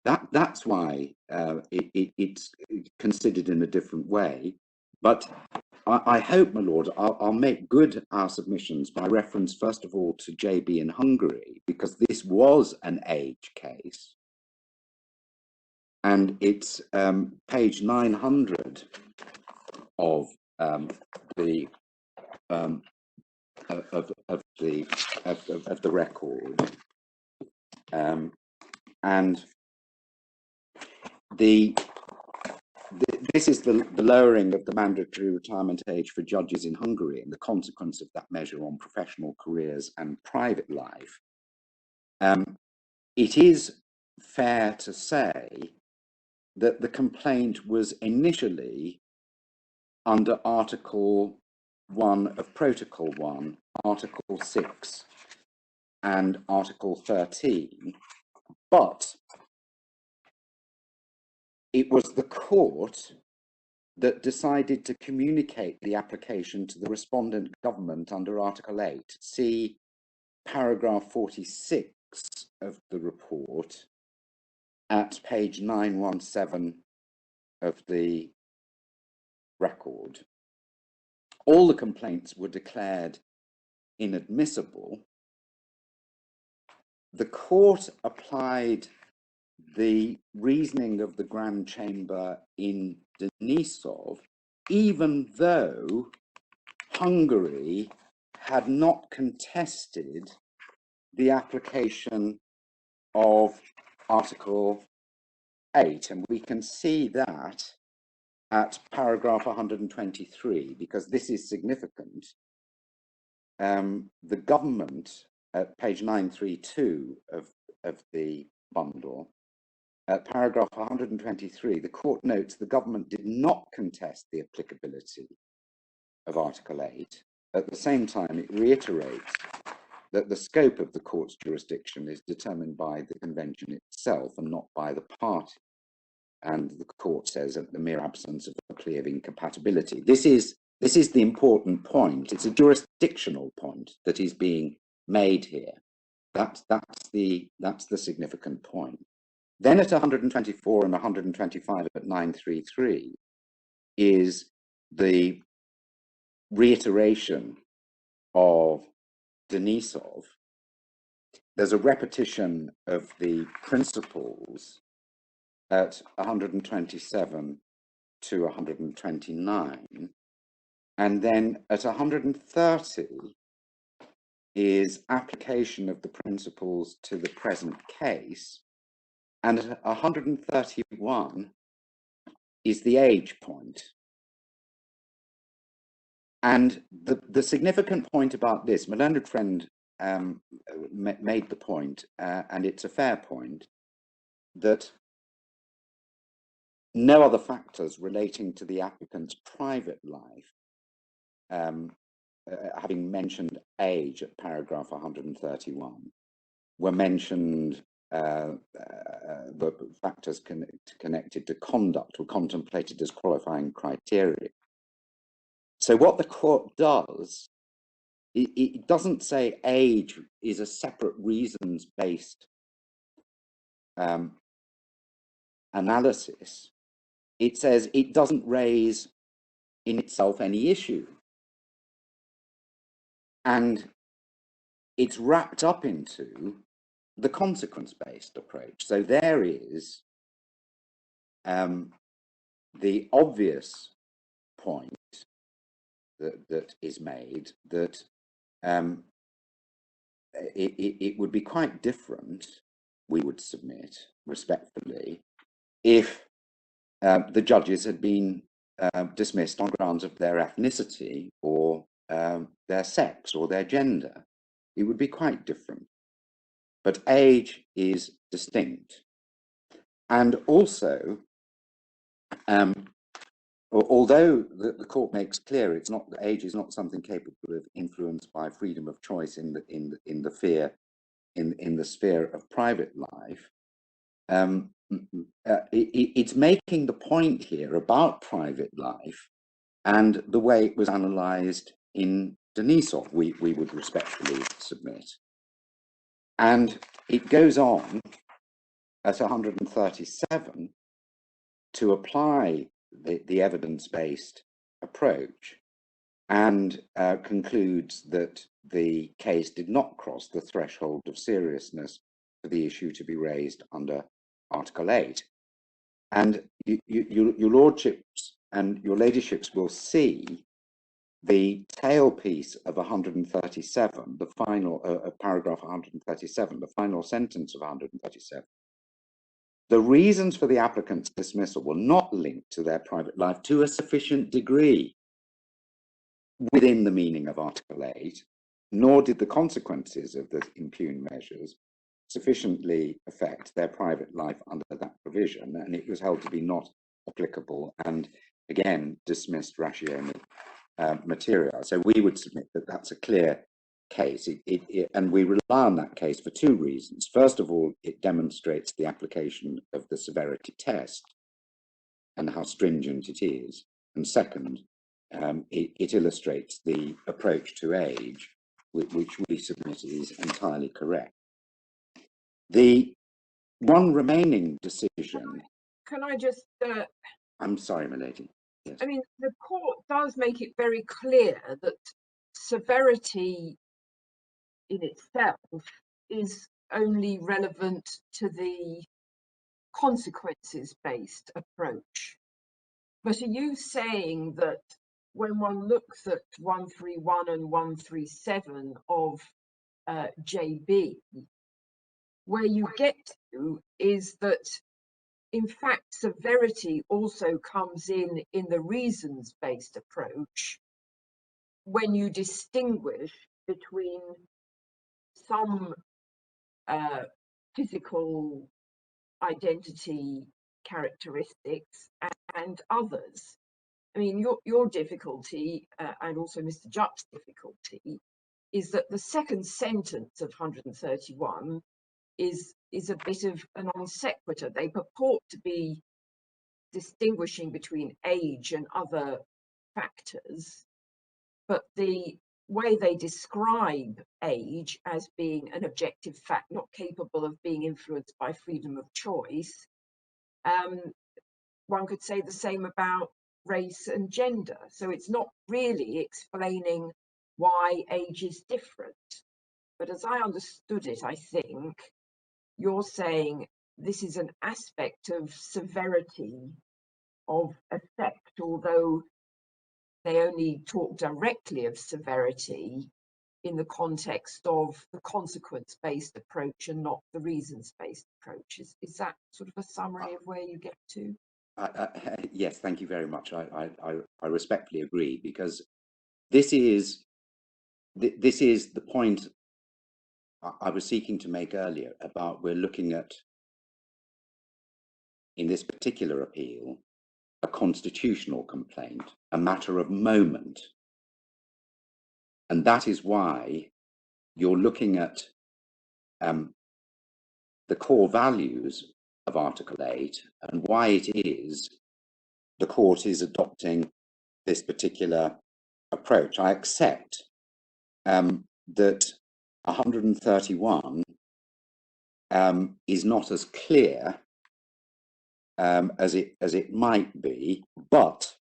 S2: That's why it's considered in a different way. But I hope, my lord, I'll make good our submissions by reference, first of all, to JB in Hungary, because this was an age case. And it's page 900 of the record, and this is the lowering of the mandatory retirement age for judges in Hungary and the consequence of that measure on professional careers and private life. It is fair to say that the complaint was initially under Article 1 of Protocol 1, Article 6 and Article 13, but it was the court that decided to communicate the application to the respondent government under Article 8. See paragraph 46 of the report at page 917 of the record. All the complaints were declared inadmissible. The court applied the reasoning of the Grand Chamber in Denisov, even though Hungary had not contested the application of Article 8. And we can see that at paragraph 123, because this is significant. The government, at page 932 of the bundle, at paragraph 123, the court notes the government did not contest the applicability of Article 8. At the same time, it reiterates that the scope of the court's jurisdiction is determined by the convention itself and not by the party. And the court says that the mere absence of a plea of incompatibility. This is the important point. It's a jurisdictional point that is being made here. That's the significant point. Then at 124 and 125 at 933 is the reiteration of Denisov. There's a repetition of the principles at 127 to 129. And then at 130 is application of the principles to the present case. And at 131 is the age point. And the significant point about this, my learned friend made the point, and it's a fair point, that no other factors relating to the applicant's private life, having mentioned age at paragraph 131, were mentioned. The factors connected to conduct were contemplated as qualifying criteria. So what the court does, it doesn't say age is a separate reasons-based analysis. It says it doesn't raise in itself any issue. And it's wrapped up into the consequence-based approach. So there is the obvious point that is made that it would be quite different, we would submit respectfully, if the judges had been dismissed on grounds of their ethnicity or their sex or their gender. It would be quite different. But age is distinct. And also, although the court makes clear it's not, age is not something capable of influence by freedom of choice in the sphere of private life, it's making the point here about private life and the way it was analysed in Denisov, we would respectfully submit. And it goes on at 137 to apply the evidence-based approach and concludes that the case did not cross the threshold of seriousness for the issue to be raised under Article 8. And your lordships and your ladyships will see the tailpiece of 137, the final paragraph 137, the final sentence of 137. The reasons for the applicant's dismissal were not linked to their private life to a sufficient degree within the meaning of Article 8, nor did the consequences of the impugned measures sufficiently affect their private life under that provision, and it was held to be not applicable and again dismissed ratio material. So we would submit that that's a clear case, and we rely on that case for two reasons. First of all, it demonstrates the application of the severity test and how stringent it is, and second, it illustrates the approach to age, which we submit is entirely correct. The one remaining decision.
S4: Can I just?
S2: I'm sorry, my lady. Yes.
S4: I mean, the court does make it very clear that severity in itself is only relevant to the consequences-based approach. But are you saying that when one looks at 131 and 137 of JB, where you get to is that in fact severity also comes in the reasons-based approach when you distinguish between some physical identity characteristics and others? I mean, your difficulty and also Mr. Jupp's difficulty is that the second sentence of 131 is a bit of a non sequitur. They purport to be distinguishing between age and other factors, but the way they describe age as being an objective fact not capable of being influenced by freedom of choice, one could say the same about race and gender. So it's not really explaining why age is different. But as I understood it, I think you're saying this is an aspect of severity of effect, although they only talk directly of severity in the context of the consequence-based approach and not the reasons-based approach. Is that sort of a summary of where you get to?
S2: Yes, thank you very much. I respectfully agree, because this is the point I was seeking to make earlier about we're looking at, in this particular appeal, a constitutional complaint, a matter of moment. And that is why you're looking at the core values of Article 8 and why it is the court is adopting this particular approach. I accept that 131 is not as clear as it might be, but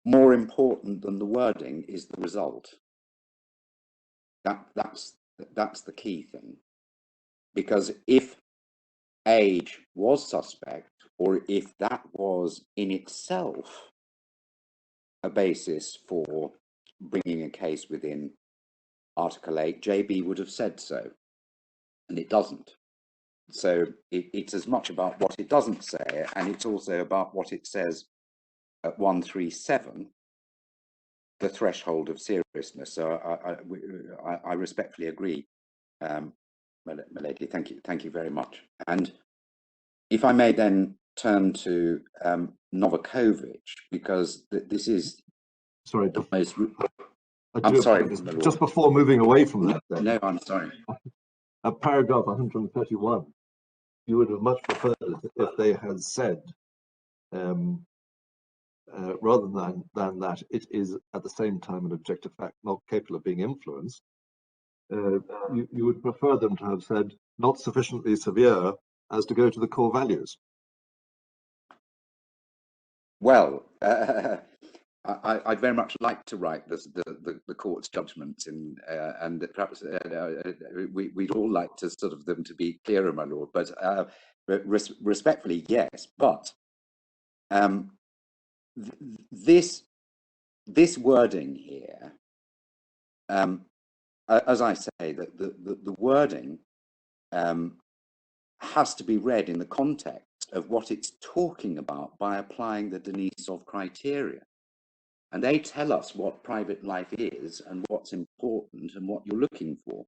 S2: more important than the wording is the result. That's the key thing, because if age was suspect, or if that was in itself a basis for bringing a case within Article 8, JB would have said so, and it doesn't. So it's as much about what it doesn't say, and it's also about what it says at 137, the threshold of seriousness. So I respectfully agree, Milady. Thank you very much. And if I may then turn to Novakovic, because this is
S3: Sorry,
S2: the most.
S3: I'm sorry. Just before moving away from that, then,
S2: no, I'm sorry.
S3: At paragraph 131, you would have much preferred if they had said, rather than that, it is at the same time an objective fact not capable of being influenced. You would prefer them to have said not sufficiently severe as to go to the core values.
S2: Well, I'd very much like to write the court's judgments, and perhaps we'd all like to sort of them to be clearer, my lord. But respectfully, yes. But this wording here, as I say, that the wording has to be read in the context of what it's talking about by applying the Denisov criteria. And they tell us what private life is and what's important and what you're looking for.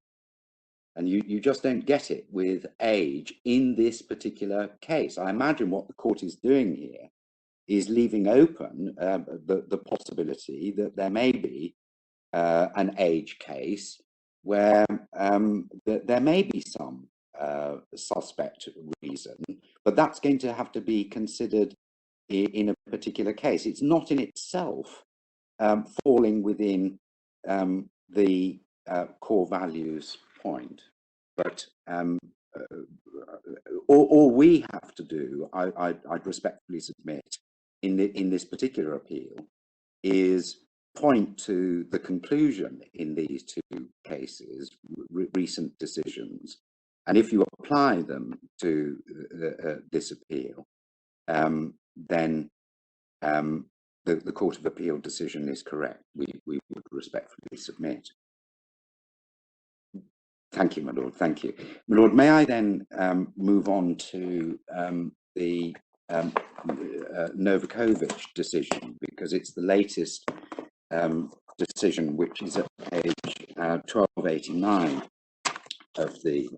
S2: And you just don't get it with age in this particular case. I imagine what the court is doing here is leaving open the possibility that there may be an age case where there may be some suspect reason, but that's going to have to be considered in a particular case. It's not in itself falling within the core values point, but all we have to do, I'd respectfully submit, in this particular appeal, is point to the conclusion in these two cases, recent decisions, and if you apply them to this appeal, then the Court of Appeal decision is correct. We would respectfully submit. Thank you, my lord. Thank you, my lord. May I then move on to the Novakovic decision, because it's the latest decision, which is at page 1289 of the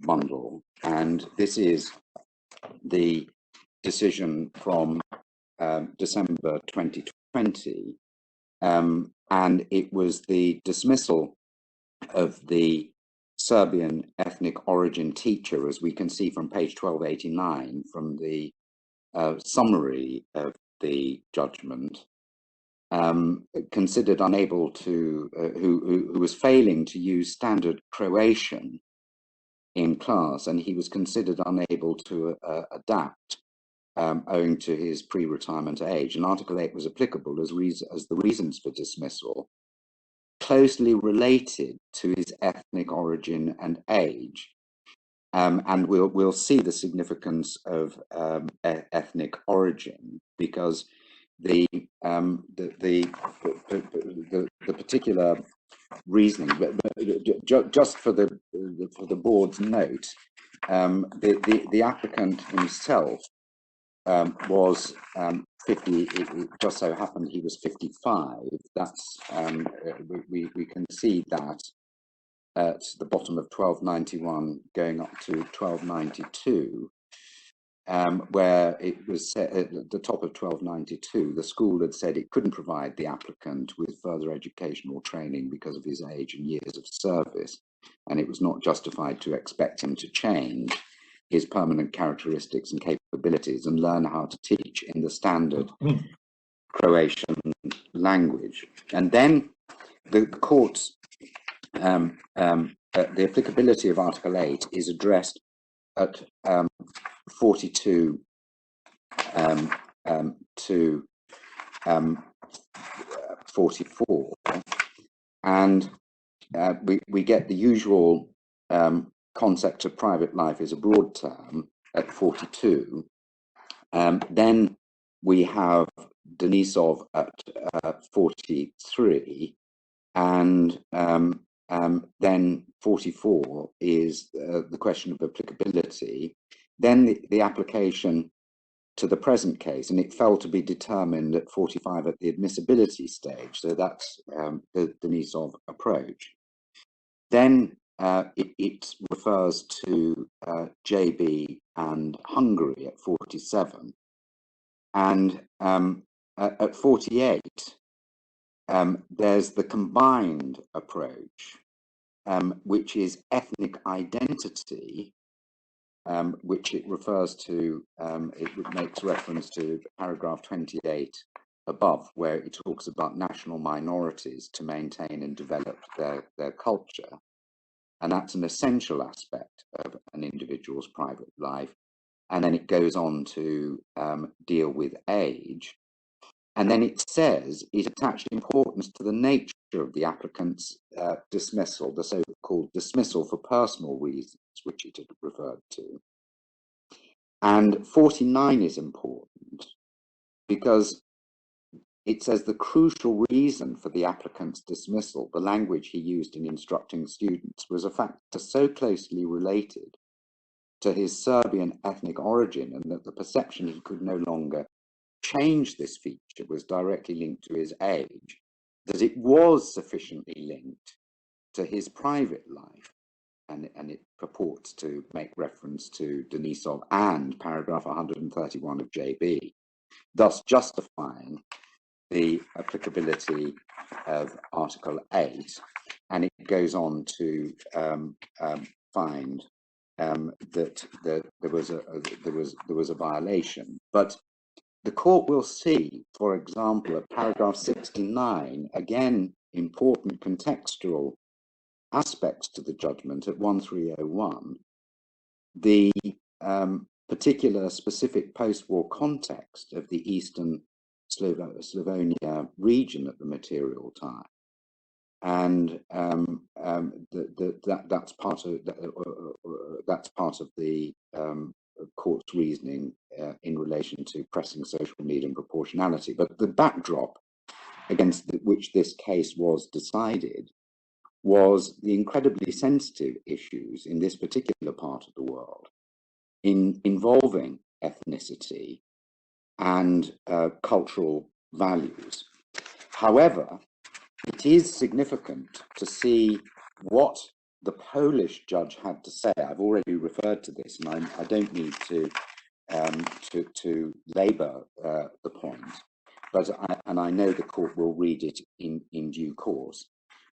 S2: bundle, and this is the decision from December 2020, and it was the dismissal of the Serbian ethnic origin teacher, as we can see from page 1289 from the summary of the judgment, considered unable to, who was failing to use standard Croatian in class, and he was considered unable to adapt owing to his pre-retirement age. And Article 8 was applicable as the reasons for dismissal closely related to his ethnic origin and age. And we'll see the significance of ethnic origin, because the particular reasoning, but just for the board's note, the applicant himself was 50. It just so happened he was 55. That's we can see that at the bottom of 1291 going up to 1292, where it was set at the top of 1292, the school had said it couldn't provide the applicant with further educational training because of his age and years of service, and it was not justified to expect him to change his permanent characteristics and capabilities and learn how to teach in the standard Croatian language. And then the court's the applicability of Article 8 is addressed at 42 to 44, and we get the usual concept of private life is a broad term at 42. Then we have Denisov at 43, and then 44 is the question of applicability. Then the application to the present case, and it fell to be determined at 45 at the admissibility stage. So that's the Denisov approach. Then it refers to JB and Hungary at 47. And at 48, there's the combined approach, which is ethnic identity, which it refers to, it makes reference to paragraph 28 above, where it talks about national minorities to maintain and develop their culture. And that's an essential aspect of an individual's private life. And then it goes on to deal with age. And then it says it attached importance to the nature of the applicant's dismissal, the so-called dismissal for personal reasons, which it had referred to. And 49 is important because it says the crucial reason for the applicant's dismissal, the language he used in instructing students, was a factor so closely related to his Serbian ethnic origin, and that the perception he could no longer change this feature was directly linked to his age, that it was sufficiently linked to his private life. And it purports to make reference to Denisov and paragraph 131 of JB, thus justifying the applicability of Article 8. And it goes on to find that there was a violation. But the court will see, for example, at paragraph 69, again, important contextual aspects to the judgment at 1301, the particular specific post-war context of the Eastern Slavonia region at the material time. And that's part of the court's reasoning in relation to pressing social need and proportionality. But the backdrop against which this case was decided was the incredibly sensitive issues in this particular part of the world involving ethnicity and cultural values. However, it is significant to see what the Polish judge had to say. I've already referred to this, and I don't need to labour the point, but I know the court will read it in due course.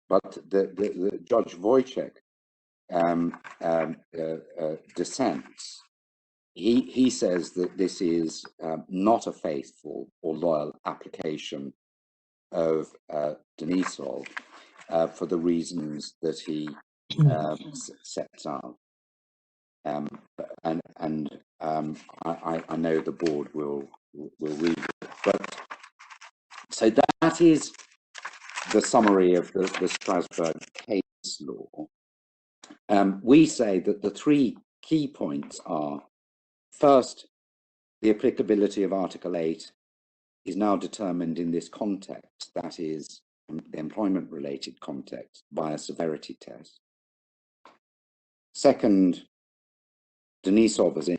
S2: But the Judge Wojciech dissents. He says that this is not a faithful or loyal application of Denisov for the reasons that he sets out. And I know the board will read it. But so that is the summary of the Strasbourg case law. We say that the three key points are: first, the applicability of Article 8 is now determined in this context, that is, the employment-related context, by a severity test. Second, Denisov has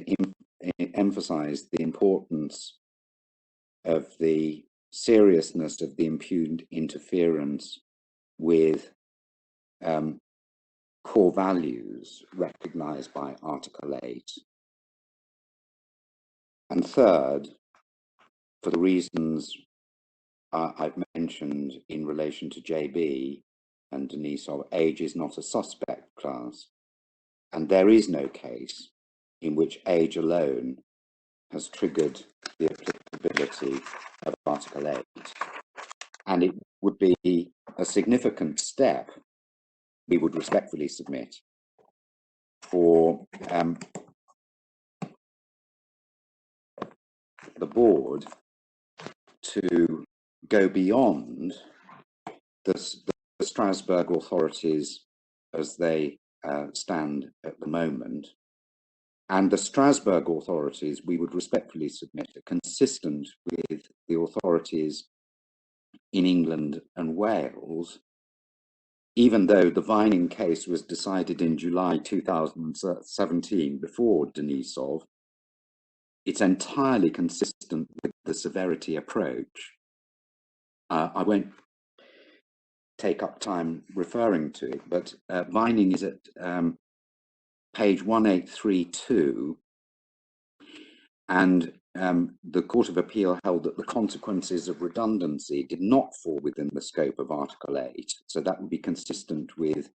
S2: emphasized the importance of the seriousness of the impugned interference with core values recognized by Article 8. And third, for the reasons I've mentioned in relation to JB and Denisov, age is not a suspect class, and there is no case in which age alone has triggered the applicability of Article 8. And it would be a significant step, we would respectfully submit, for the board to go beyond the Strasbourg authorities as they stand at the moment. And the Strasbourg authorities, we would respectfully submit, are consistent with the authorities in England and Wales, even though the Vining case was decided in July 2017 before Denisov. It's entirely consistent with the severity approach. I won't take up time referring to it, but Vining is at page 1832, and the Court of Appeal held that the consequences of redundancy did not fall within the scope of Article 8. So that would be consistent with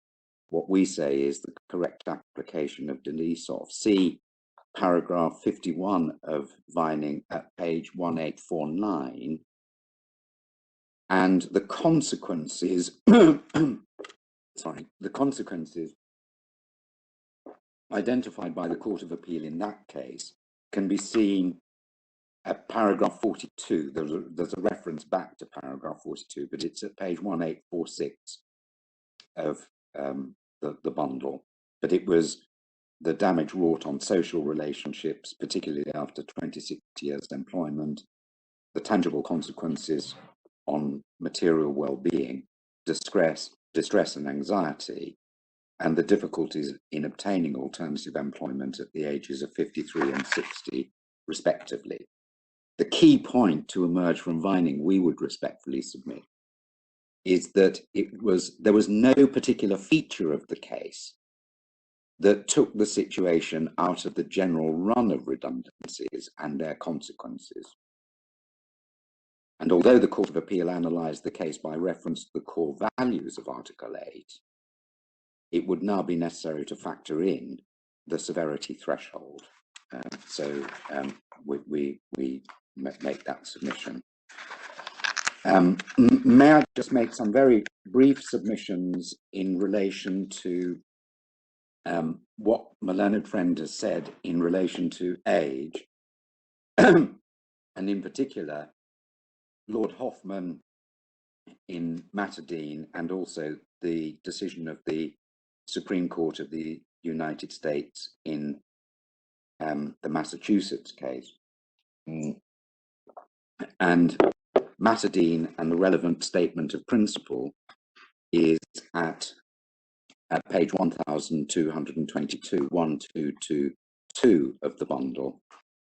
S2: what we say is the correct application of Denisov. See paragraph 51 of Vining at page 1849. And the consequences, sorry, the consequences identified by the Court of Appeal in that case can be seen at paragraph 42. There's a reference back to paragraph 42, but it's at page 1846 of the bundle. But it was the damage wrought on social relationships, particularly after 26 years employment, the tangible consequences on material well-being, distress and anxiety, and the difficulties in obtaining alternative employment at the ages of 53 and 60, respectively. The key point to emerge from Vining, we would respectfully submit, is that there was no particular feature of the case that took the situation out of the general run of redundancies and their consequences. And although the Court of Appeal analysed the case by reference to the core values of Article 8, it would now be necessary to factor in the severity threshold. So we make that submission. May I just make some very brief submissions in relation to what my learned friend has said in relation to age, and in particular, Lord Hoffman in Matadine, and also the decision of the Supreme Court of the United States in the Massachusetts case. And Matadine and the relevant statement of principle is at page 1222 of the bundle,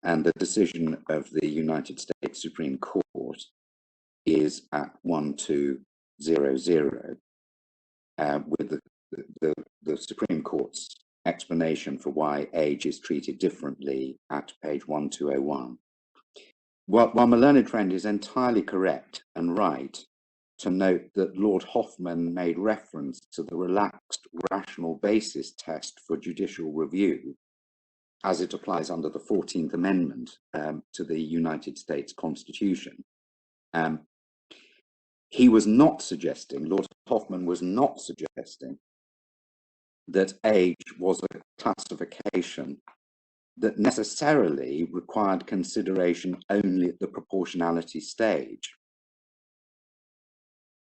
S2: and the decision of the United States Supreme Court is at 1200, with the Supreme Court's explanation for why age is treated differently at page 1201. While my learned friend is entirely correct and right to note that Lord Hoffman made reference to the relaxed rational basis test for judicial review as it applies under the 14th Amendment to the United States Constitution, he was not suggesting, Lord Hoffman was not suggesting, that age was a classification that necessarily required consideration only at the proportionality stage.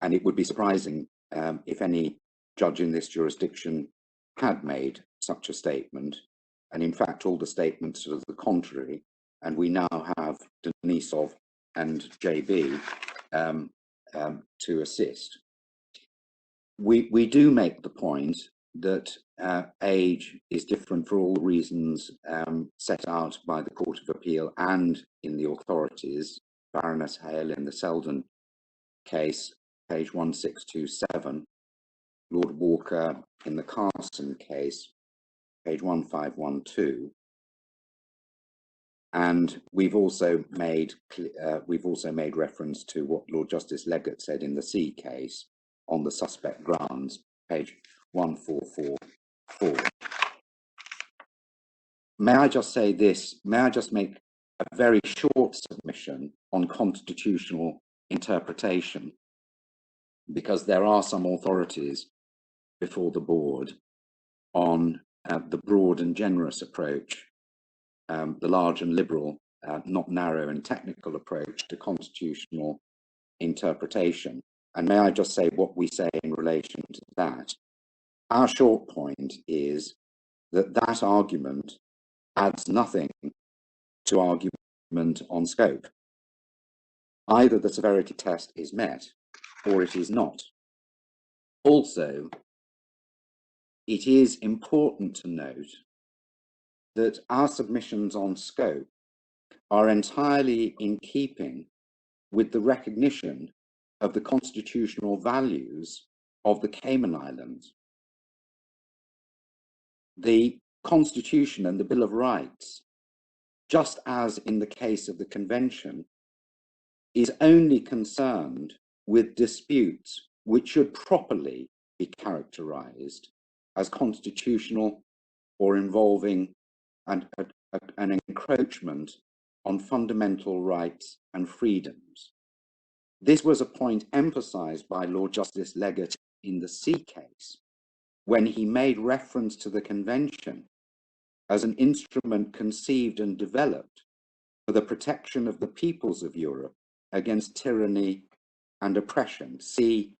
S2: And it would be surprising if any judge in this jurisdiction had made such a statement. And in fact, all the statements are the contrary. And we now have Denisov and JB to assist. We do make the point that age is different for all the reasons set out by the Court of Appeal and in the authorities. Baroness Hale in the Selden case, page 1627, Lord Walker in the Carson case, page 1512, and we've also made reference to what Lord Justice Leggett said in the C case on the suspect grounds, page 1444. May I just say this? May I just make a very short submission on constitutional interpretation, because there are some authorities before the board on the broad and generous approach, the large and liberal, not narrow and technical approach to constitutional interpretation. and may I just say what we say in relation to that? Our short point is that that argument adds nothing to argument on scope. Either the severity test is met or it is not. Also, it is important to note that our submissions on scope are entirely in keeping with the recognition of the constitutional values of the Cayman Islands. The Constitution and the Bill of Rights, just as in the case of the Convention, is only concerned with disputes which should properly be characterized as constitutional or involving an encroachment on fundamental rights and freedoms. This was a point emphasized by Lord Justice Leggett in the C case, when he made reference to the Convention as an instrument conceived and developed for the protection of the peoples of Europe against tyranny and oppression. See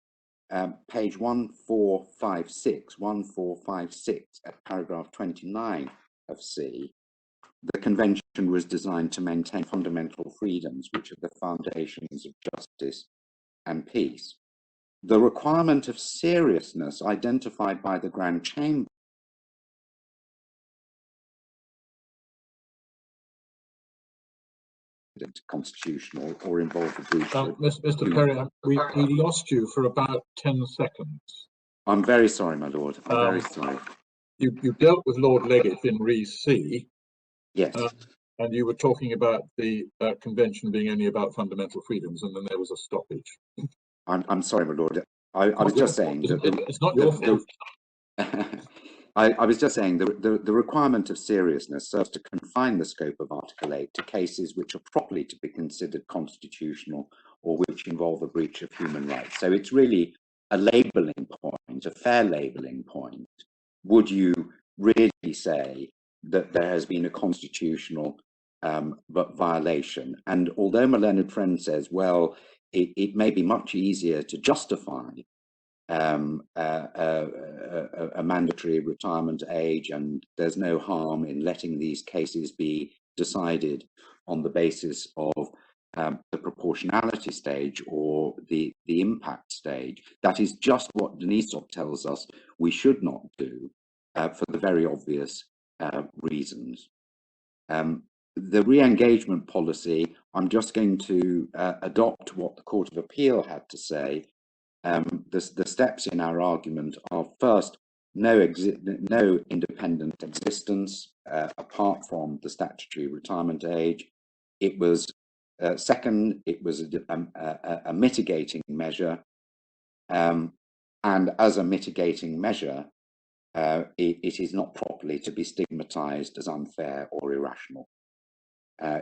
S2: page 1456 at paragraph 29 of C. The Convention was designed to maintain fundamental freedoms, which are the foundations of justice and peace. The requirement of seriousness identified by the Grand Chamber constitutional or involve a breach of...
S1: Mr. Perry, we lost you for about 10 seconds.
S2: I'm very sorry, my lord. I'm very sorry.
S1: You dealt with Lord Leggett in Re C.
S2: Yes.
S1: And you were talking about the convention being only about fundamental freedoms, and then there was a stoppage.
S2: I'm sorry, my lord. I was just saying that
S1: it's not your fault.
S2: I was just saying the requirement of seriousness serves to confine the scope of Article 8 to cases which are properly to be considered constitutional or which involve a breach of human rights. So it's really a labelling point, a fair labelling point. Would you really say that there has been a constitutional violation? And although my learned friend says, well, it may be much easier to justify a mandatory retirement age, and there's no harm in letting these cases be decided on the basis of the proportionality stage or the impact stage. That is just what Denisov tells us we should not do for the very obvious reasons. The re-engagement policy, I'm just going to adopt what the Court of Appeal had to say. The steps in our argument are: first, no independent existence apart from the statutory retirement age. It was second, it was a mitigating measure, and as a mitigating measure, it is not properly to be stigmatized as unfair or irrational.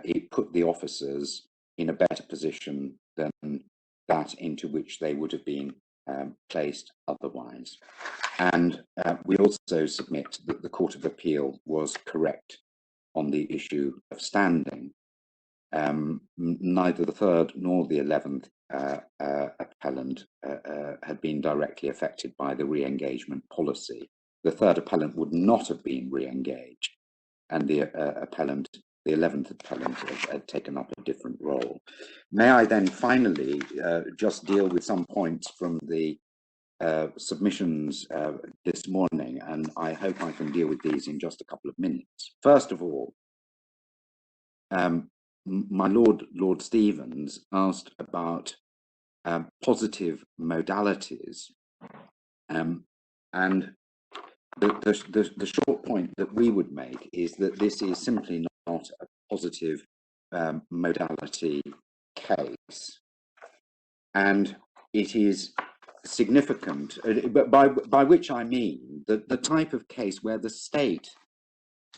S2: It put the officers in a better position than that into which they would have been placed otherwise. And we also submit that the Court of Appeal was correct on the issue of standing. Neither the third nor the 11th appellant had been directly affected by the re-engagement policy. The third appellant would not have been re-engaged, and the 11th appellant had taken up a different role. May I then finally just deal with some points from the submissions this morning, and I hope I can deal with these in just a couple of minutes. First of all, my Lord Stevens asked about positive modalities, and the short point that we would make is that this is simply not a positive modality case, and it is significant, but by which I mean that the type of case where the state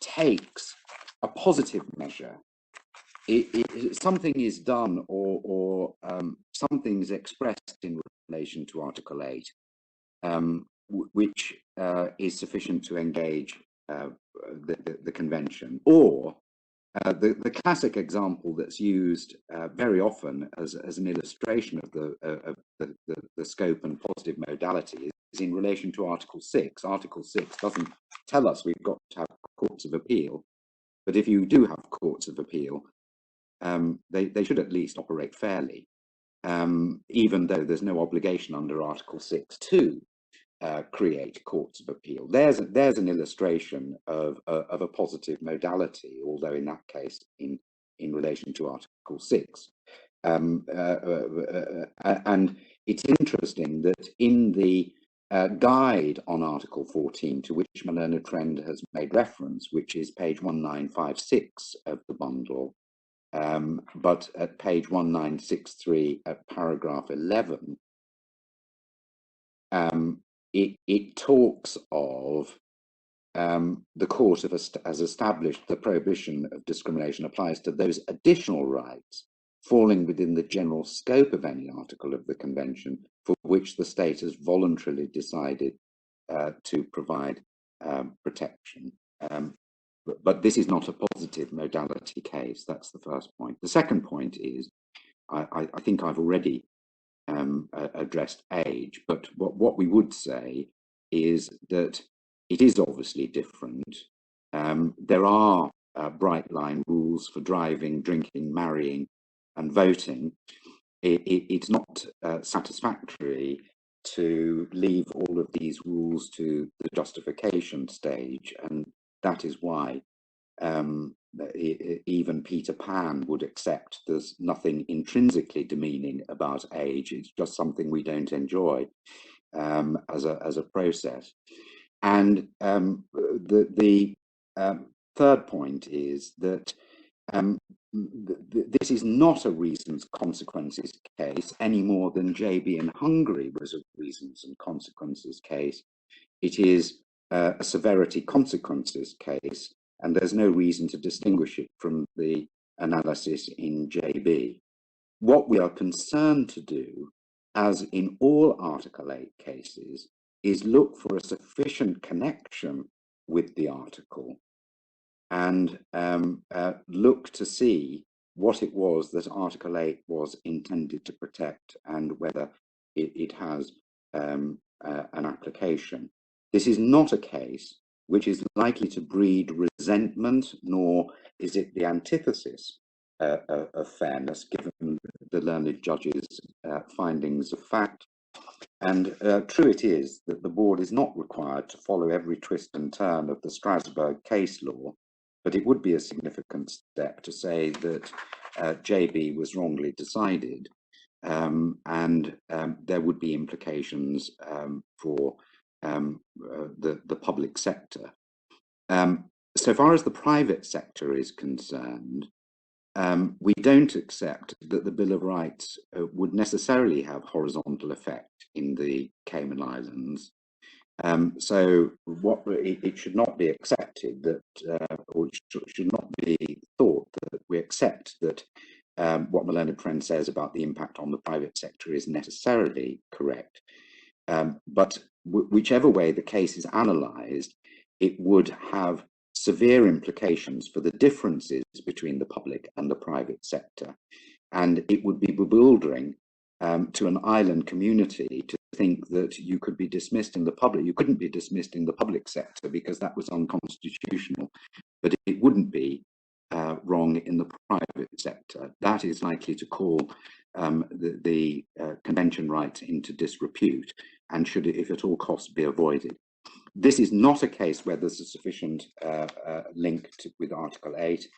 S2: takes a positive measure, something is done or something is expressed in relation to Article 8, which is sufficient to engage the convention, or The classic example that's used very often as an illustration of the scope and positive modality is in relation to Article 6. Article 6 doesn't tell us we've got to have courts of appeal, but if you do have courts of appeal, they should at least operate fairly, even though there's no obligation under Article 6 to create courts of appeal. There's an illustration of a positive modality, although in that case in relation to Article 6. And it's interesting that in the guide on Article 14, to which my learned friend has made reference, which is page 1956 of the bundle, but at page 1963 at paragraph 11, it talks of the court has established the prohibition of discrimination applies to those additional rights falling within the general scope of any article of the convention for which the state has voluntarily decided to provide protection. But this is not a positive modality case. That's the first point. The second point is, I think I've already addressed age, but what we would say is that it is obviously different. There are bright line rules for driving, drinking, marrying and voting. It's not satisfactory to leave all of these rules to the justification stage, and that is why even Peter Pan would accept there's nothing intrinsically demeaning about age. It's just something we don't enjoy as a process. And the third point is that this is not a reasons consequences case any more than JB in Hungary was a reasons and consequences case. It is a severity consequences case, and there's no reason to distinguish it from the analysis in JB. What we are concerned to do, as in all Article 8 cases, is look for a sufficient connection with the article and look to see what it was that Article 8 was intended to protect and whether it has an application. This is not a case which is likely to breed resentment, nor is it the antithesis of fairness, given the learned judge's findings of fact. And true it is that the board is not required to follow every twist and turn of the Strasbourg case law, but it would be a significant step to say that JB was wrongly decided, and there would be implications for the public sector. So far as the private sector is concerned, we don't accept that the Bill of Rights would necessarily have horizontal effect in the Cayman Islands. So it should not be accepted that, or it should not be thought that we accept that what my learned friend says about the impact on the private sector is necessarily correct. But whichever way the case is analysed, it would have severe implications for the differences between the public and the private sector. And it would be bewildering to an island community to think that you could be dismissed in the public. You couldn't be dismissed in the public sector because that was unconstitutional, but it wouldn't be wrong in the private sector. That is likely to call the convention rights into disrepute and should, if at all costs, be avoided. This is not a case where there's a sufficient link with Article 8,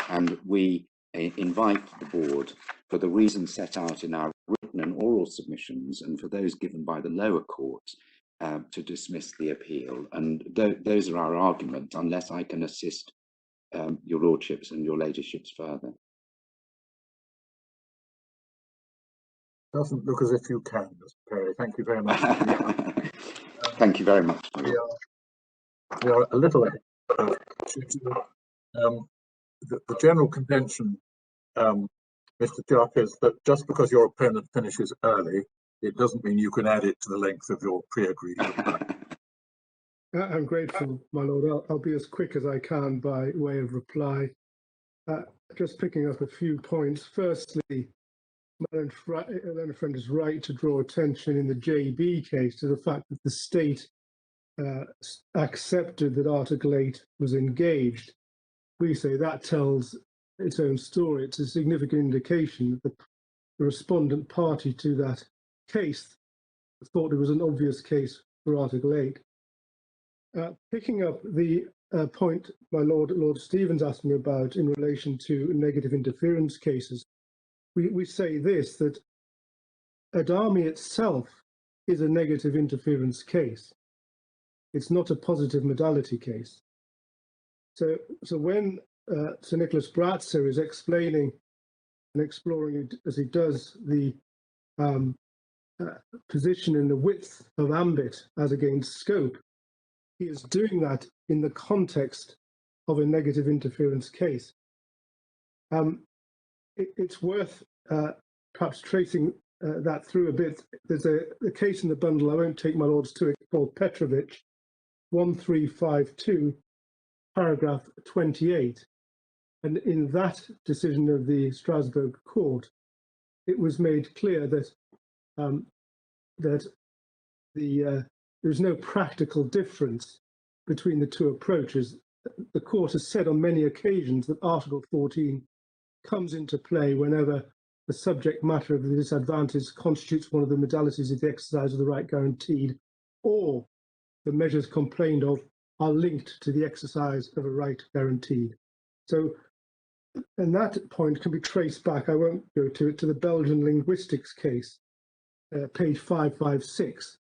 S2: and we invite the board, for the reasons set out in our written and oral submissions and for those given by the lower courts, to dismiss the appeal. And those are our arguments, unless I can assist your lordships and your ladyships further.
S1: Doesn't look as if you can, Mr. Perry. Thank you very much.
S2: Thank you very much.
S1: We are a little ahead of the general convention, Mr. Jupp, is that just because your opponent finishes early, it doesn't mean you can add it to the length of your pre-agreed reply.
S5: I'm grateful, my lord. I'll be as quick as I can by way of reply. Just picking up a few points. Firstly, my learned friend is right to draw attention in the JB case to the fact that the state accepted that Article 8 was engaged. We say that tells its own story. It's a significant indication that the respondent party to that case thought it was an obvious case for Article 8. Picking up the point my Lord Stevens asked me about in relation to negative interference cases, we say this, that Adami itself is a negative interference case. It's not a positive modality case. So when Sir Nicholas Bratzer is explaining and exploring, as he does, the position in the width of ambit as against scope, he is doing that in the context of a negative interference case. It's worth perhaps tracing that through a bit. There's a case in the bundle, I won't take my lords to it, called Petrovich, 1352, paragraph 28. And in that decision of the Strasbourg court, it was made clear that there's no practical difference between the two approaches. The court has said on many occasions that Article 14 comes into play whenever the subject matter of the disadvantage constitutes one of the modalities of the exercise of the right guaranteed, or the measures complained of are linked to the exercise of a right guaranteed. So, and that point can be traced back, I won't go to it, to the Belgian linguistics case, page 556,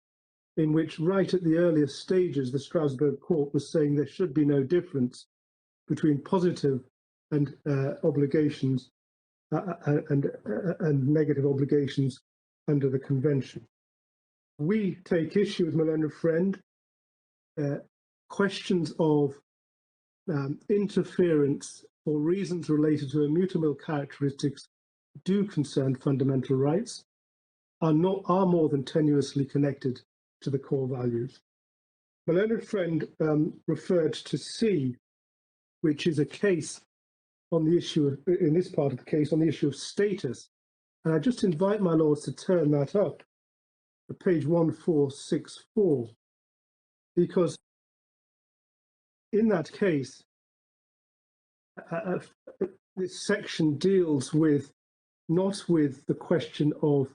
S5: in which right at the earliest stages, the Strasbourg court was saying there should be no difference between positive and obligations and negative obligations under the convention. We take issue with my learned friend. Questions of interference or reasons related to immutable characteristics do concern fundamental rights, are more than tenuously connected to the core values. My learned friend referred to C, which is a case on the issue of, in this part of the case, on the issue of status. And I just invite my lords to turn that up to page 1464, because in that case, this section deals with, not with the question of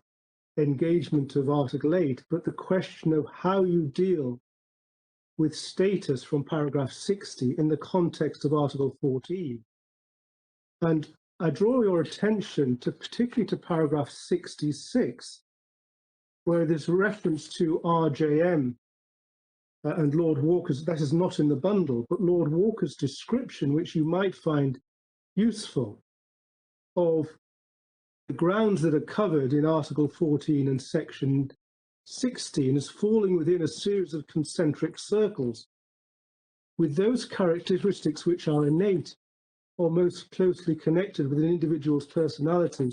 S5: engagement of Article 8, but the question of how you deal with status from paragraph 60 in the context of Article 14. And I draw your attention to particularly to paragraph 66, where there's reference to RJM and Lord Walker's, that is not in the bundle, but Lord Walker's description, which you might find useful, of the grounds that are covered in Article 14 and Section 16 as falling within a series of concentric circles, with those characteristics which are innate or most closely connected with an individual's personality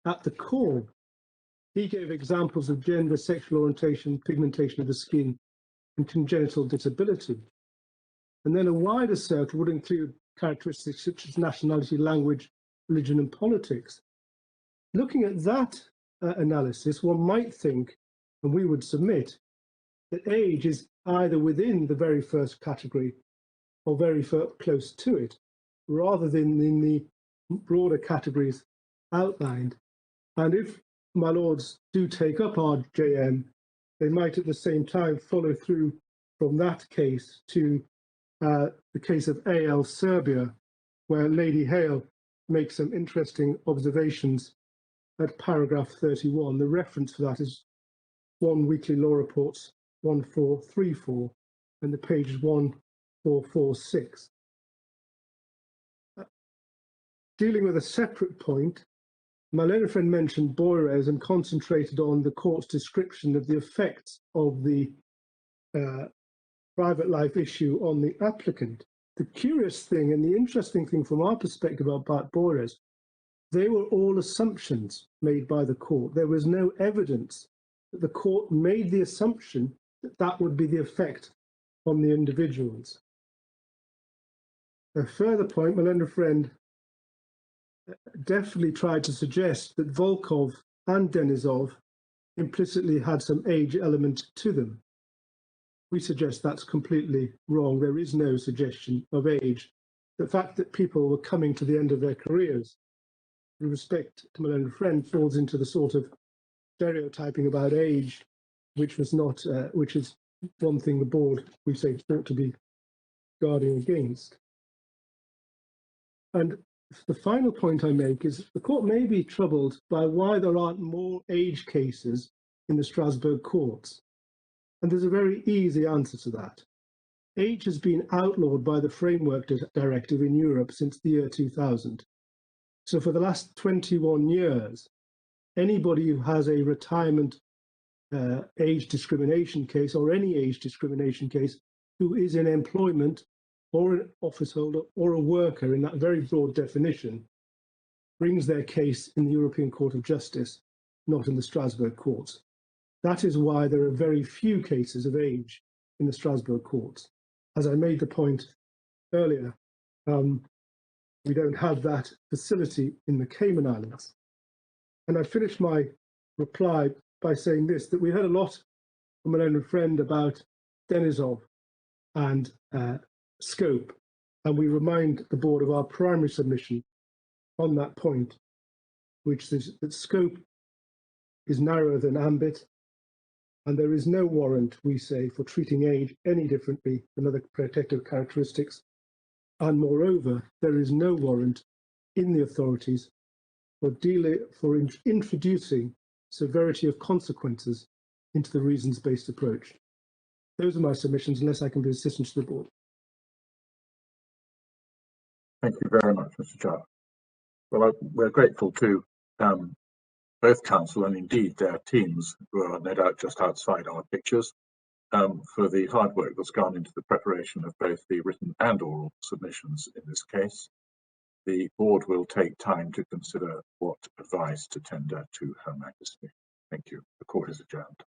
S5: at the core. He gave examples of gender, sexual orientation, pigmentation of the skin, and congenital disability. And then a wider circle would include characteristics such as nationality, language, religion, and politics. Looking at that analysis, one might think, and we would submit, that age is either within the very first category or very close to it, rather than in the broader categories outlined. And if my lords do take up RJM, they might at the same time follow through from that case to the case of AL Serbia, where Lady Hale makes some interesting observations at paragraph 31. The reference for that is 1 Weekly Law Reports 1434, and the page is 1446. Dealing with a separate point, my learned friend mentioned Boires and concentrated on the court's description of the effects of the private life issue on the applicant. The curious thing and the interesting thing from our perspective about Boires, they were all assumptions made by the court. There was no evidence that the court made the assumption that that would be the effect on the individuals. A further point, my learned friend definitely tried to suggest that Volkov and Denisov implicitly had some age element to them. We suggest that's completely wrong. There is no suggestion of age. The fact that people were coming to the end of their careers, with respect to my own friend, falls into the sort of stereotyping about age, which was not, which is one thing the board, we say, ought to be guarding against. And the final point I make is the court may be troubled by why there aren't more age cases in the Strasbourg courts. And there's a very easy answer to that. Age has been outlawed by the Framework Directive in Europe since the year 2000. So for the last 21 years, anybody who has a retirement age discrimination case or any age discrimination case who is in employment or an office holder or a worker in that very broad definition brings their case in the European Court of Justice, not in the Strasbourg courts. That is why there are very few cases of age in the Strasbourg courts. As I made the point earlier, we don't have that facility in the Cayman Islands. And I finished my reply by saying this, that we heard a lot from my own friend about Denisov and scope, and we remind the board of our primary submission on that point, which is that scope is narrower than ambit, and there is no warrant, we say, for treating age any differently than other protective characteristics. And moreover, there is no warrant in the authorities for introducing severity of consequences into the reasons-based approach. Those are my submissions, unless I can be assistant to the board.
S1: Thank you very much, Mr. Chair. Well, we're grateful to both counsel and indeed their teams, who are no doubt just outside our pictures, for the hard work that's gone into the preparation of both the written and oral submissions in this case. The board will take time to consider what advice to tender to Her Majesty. Thank you. The court is adjourned.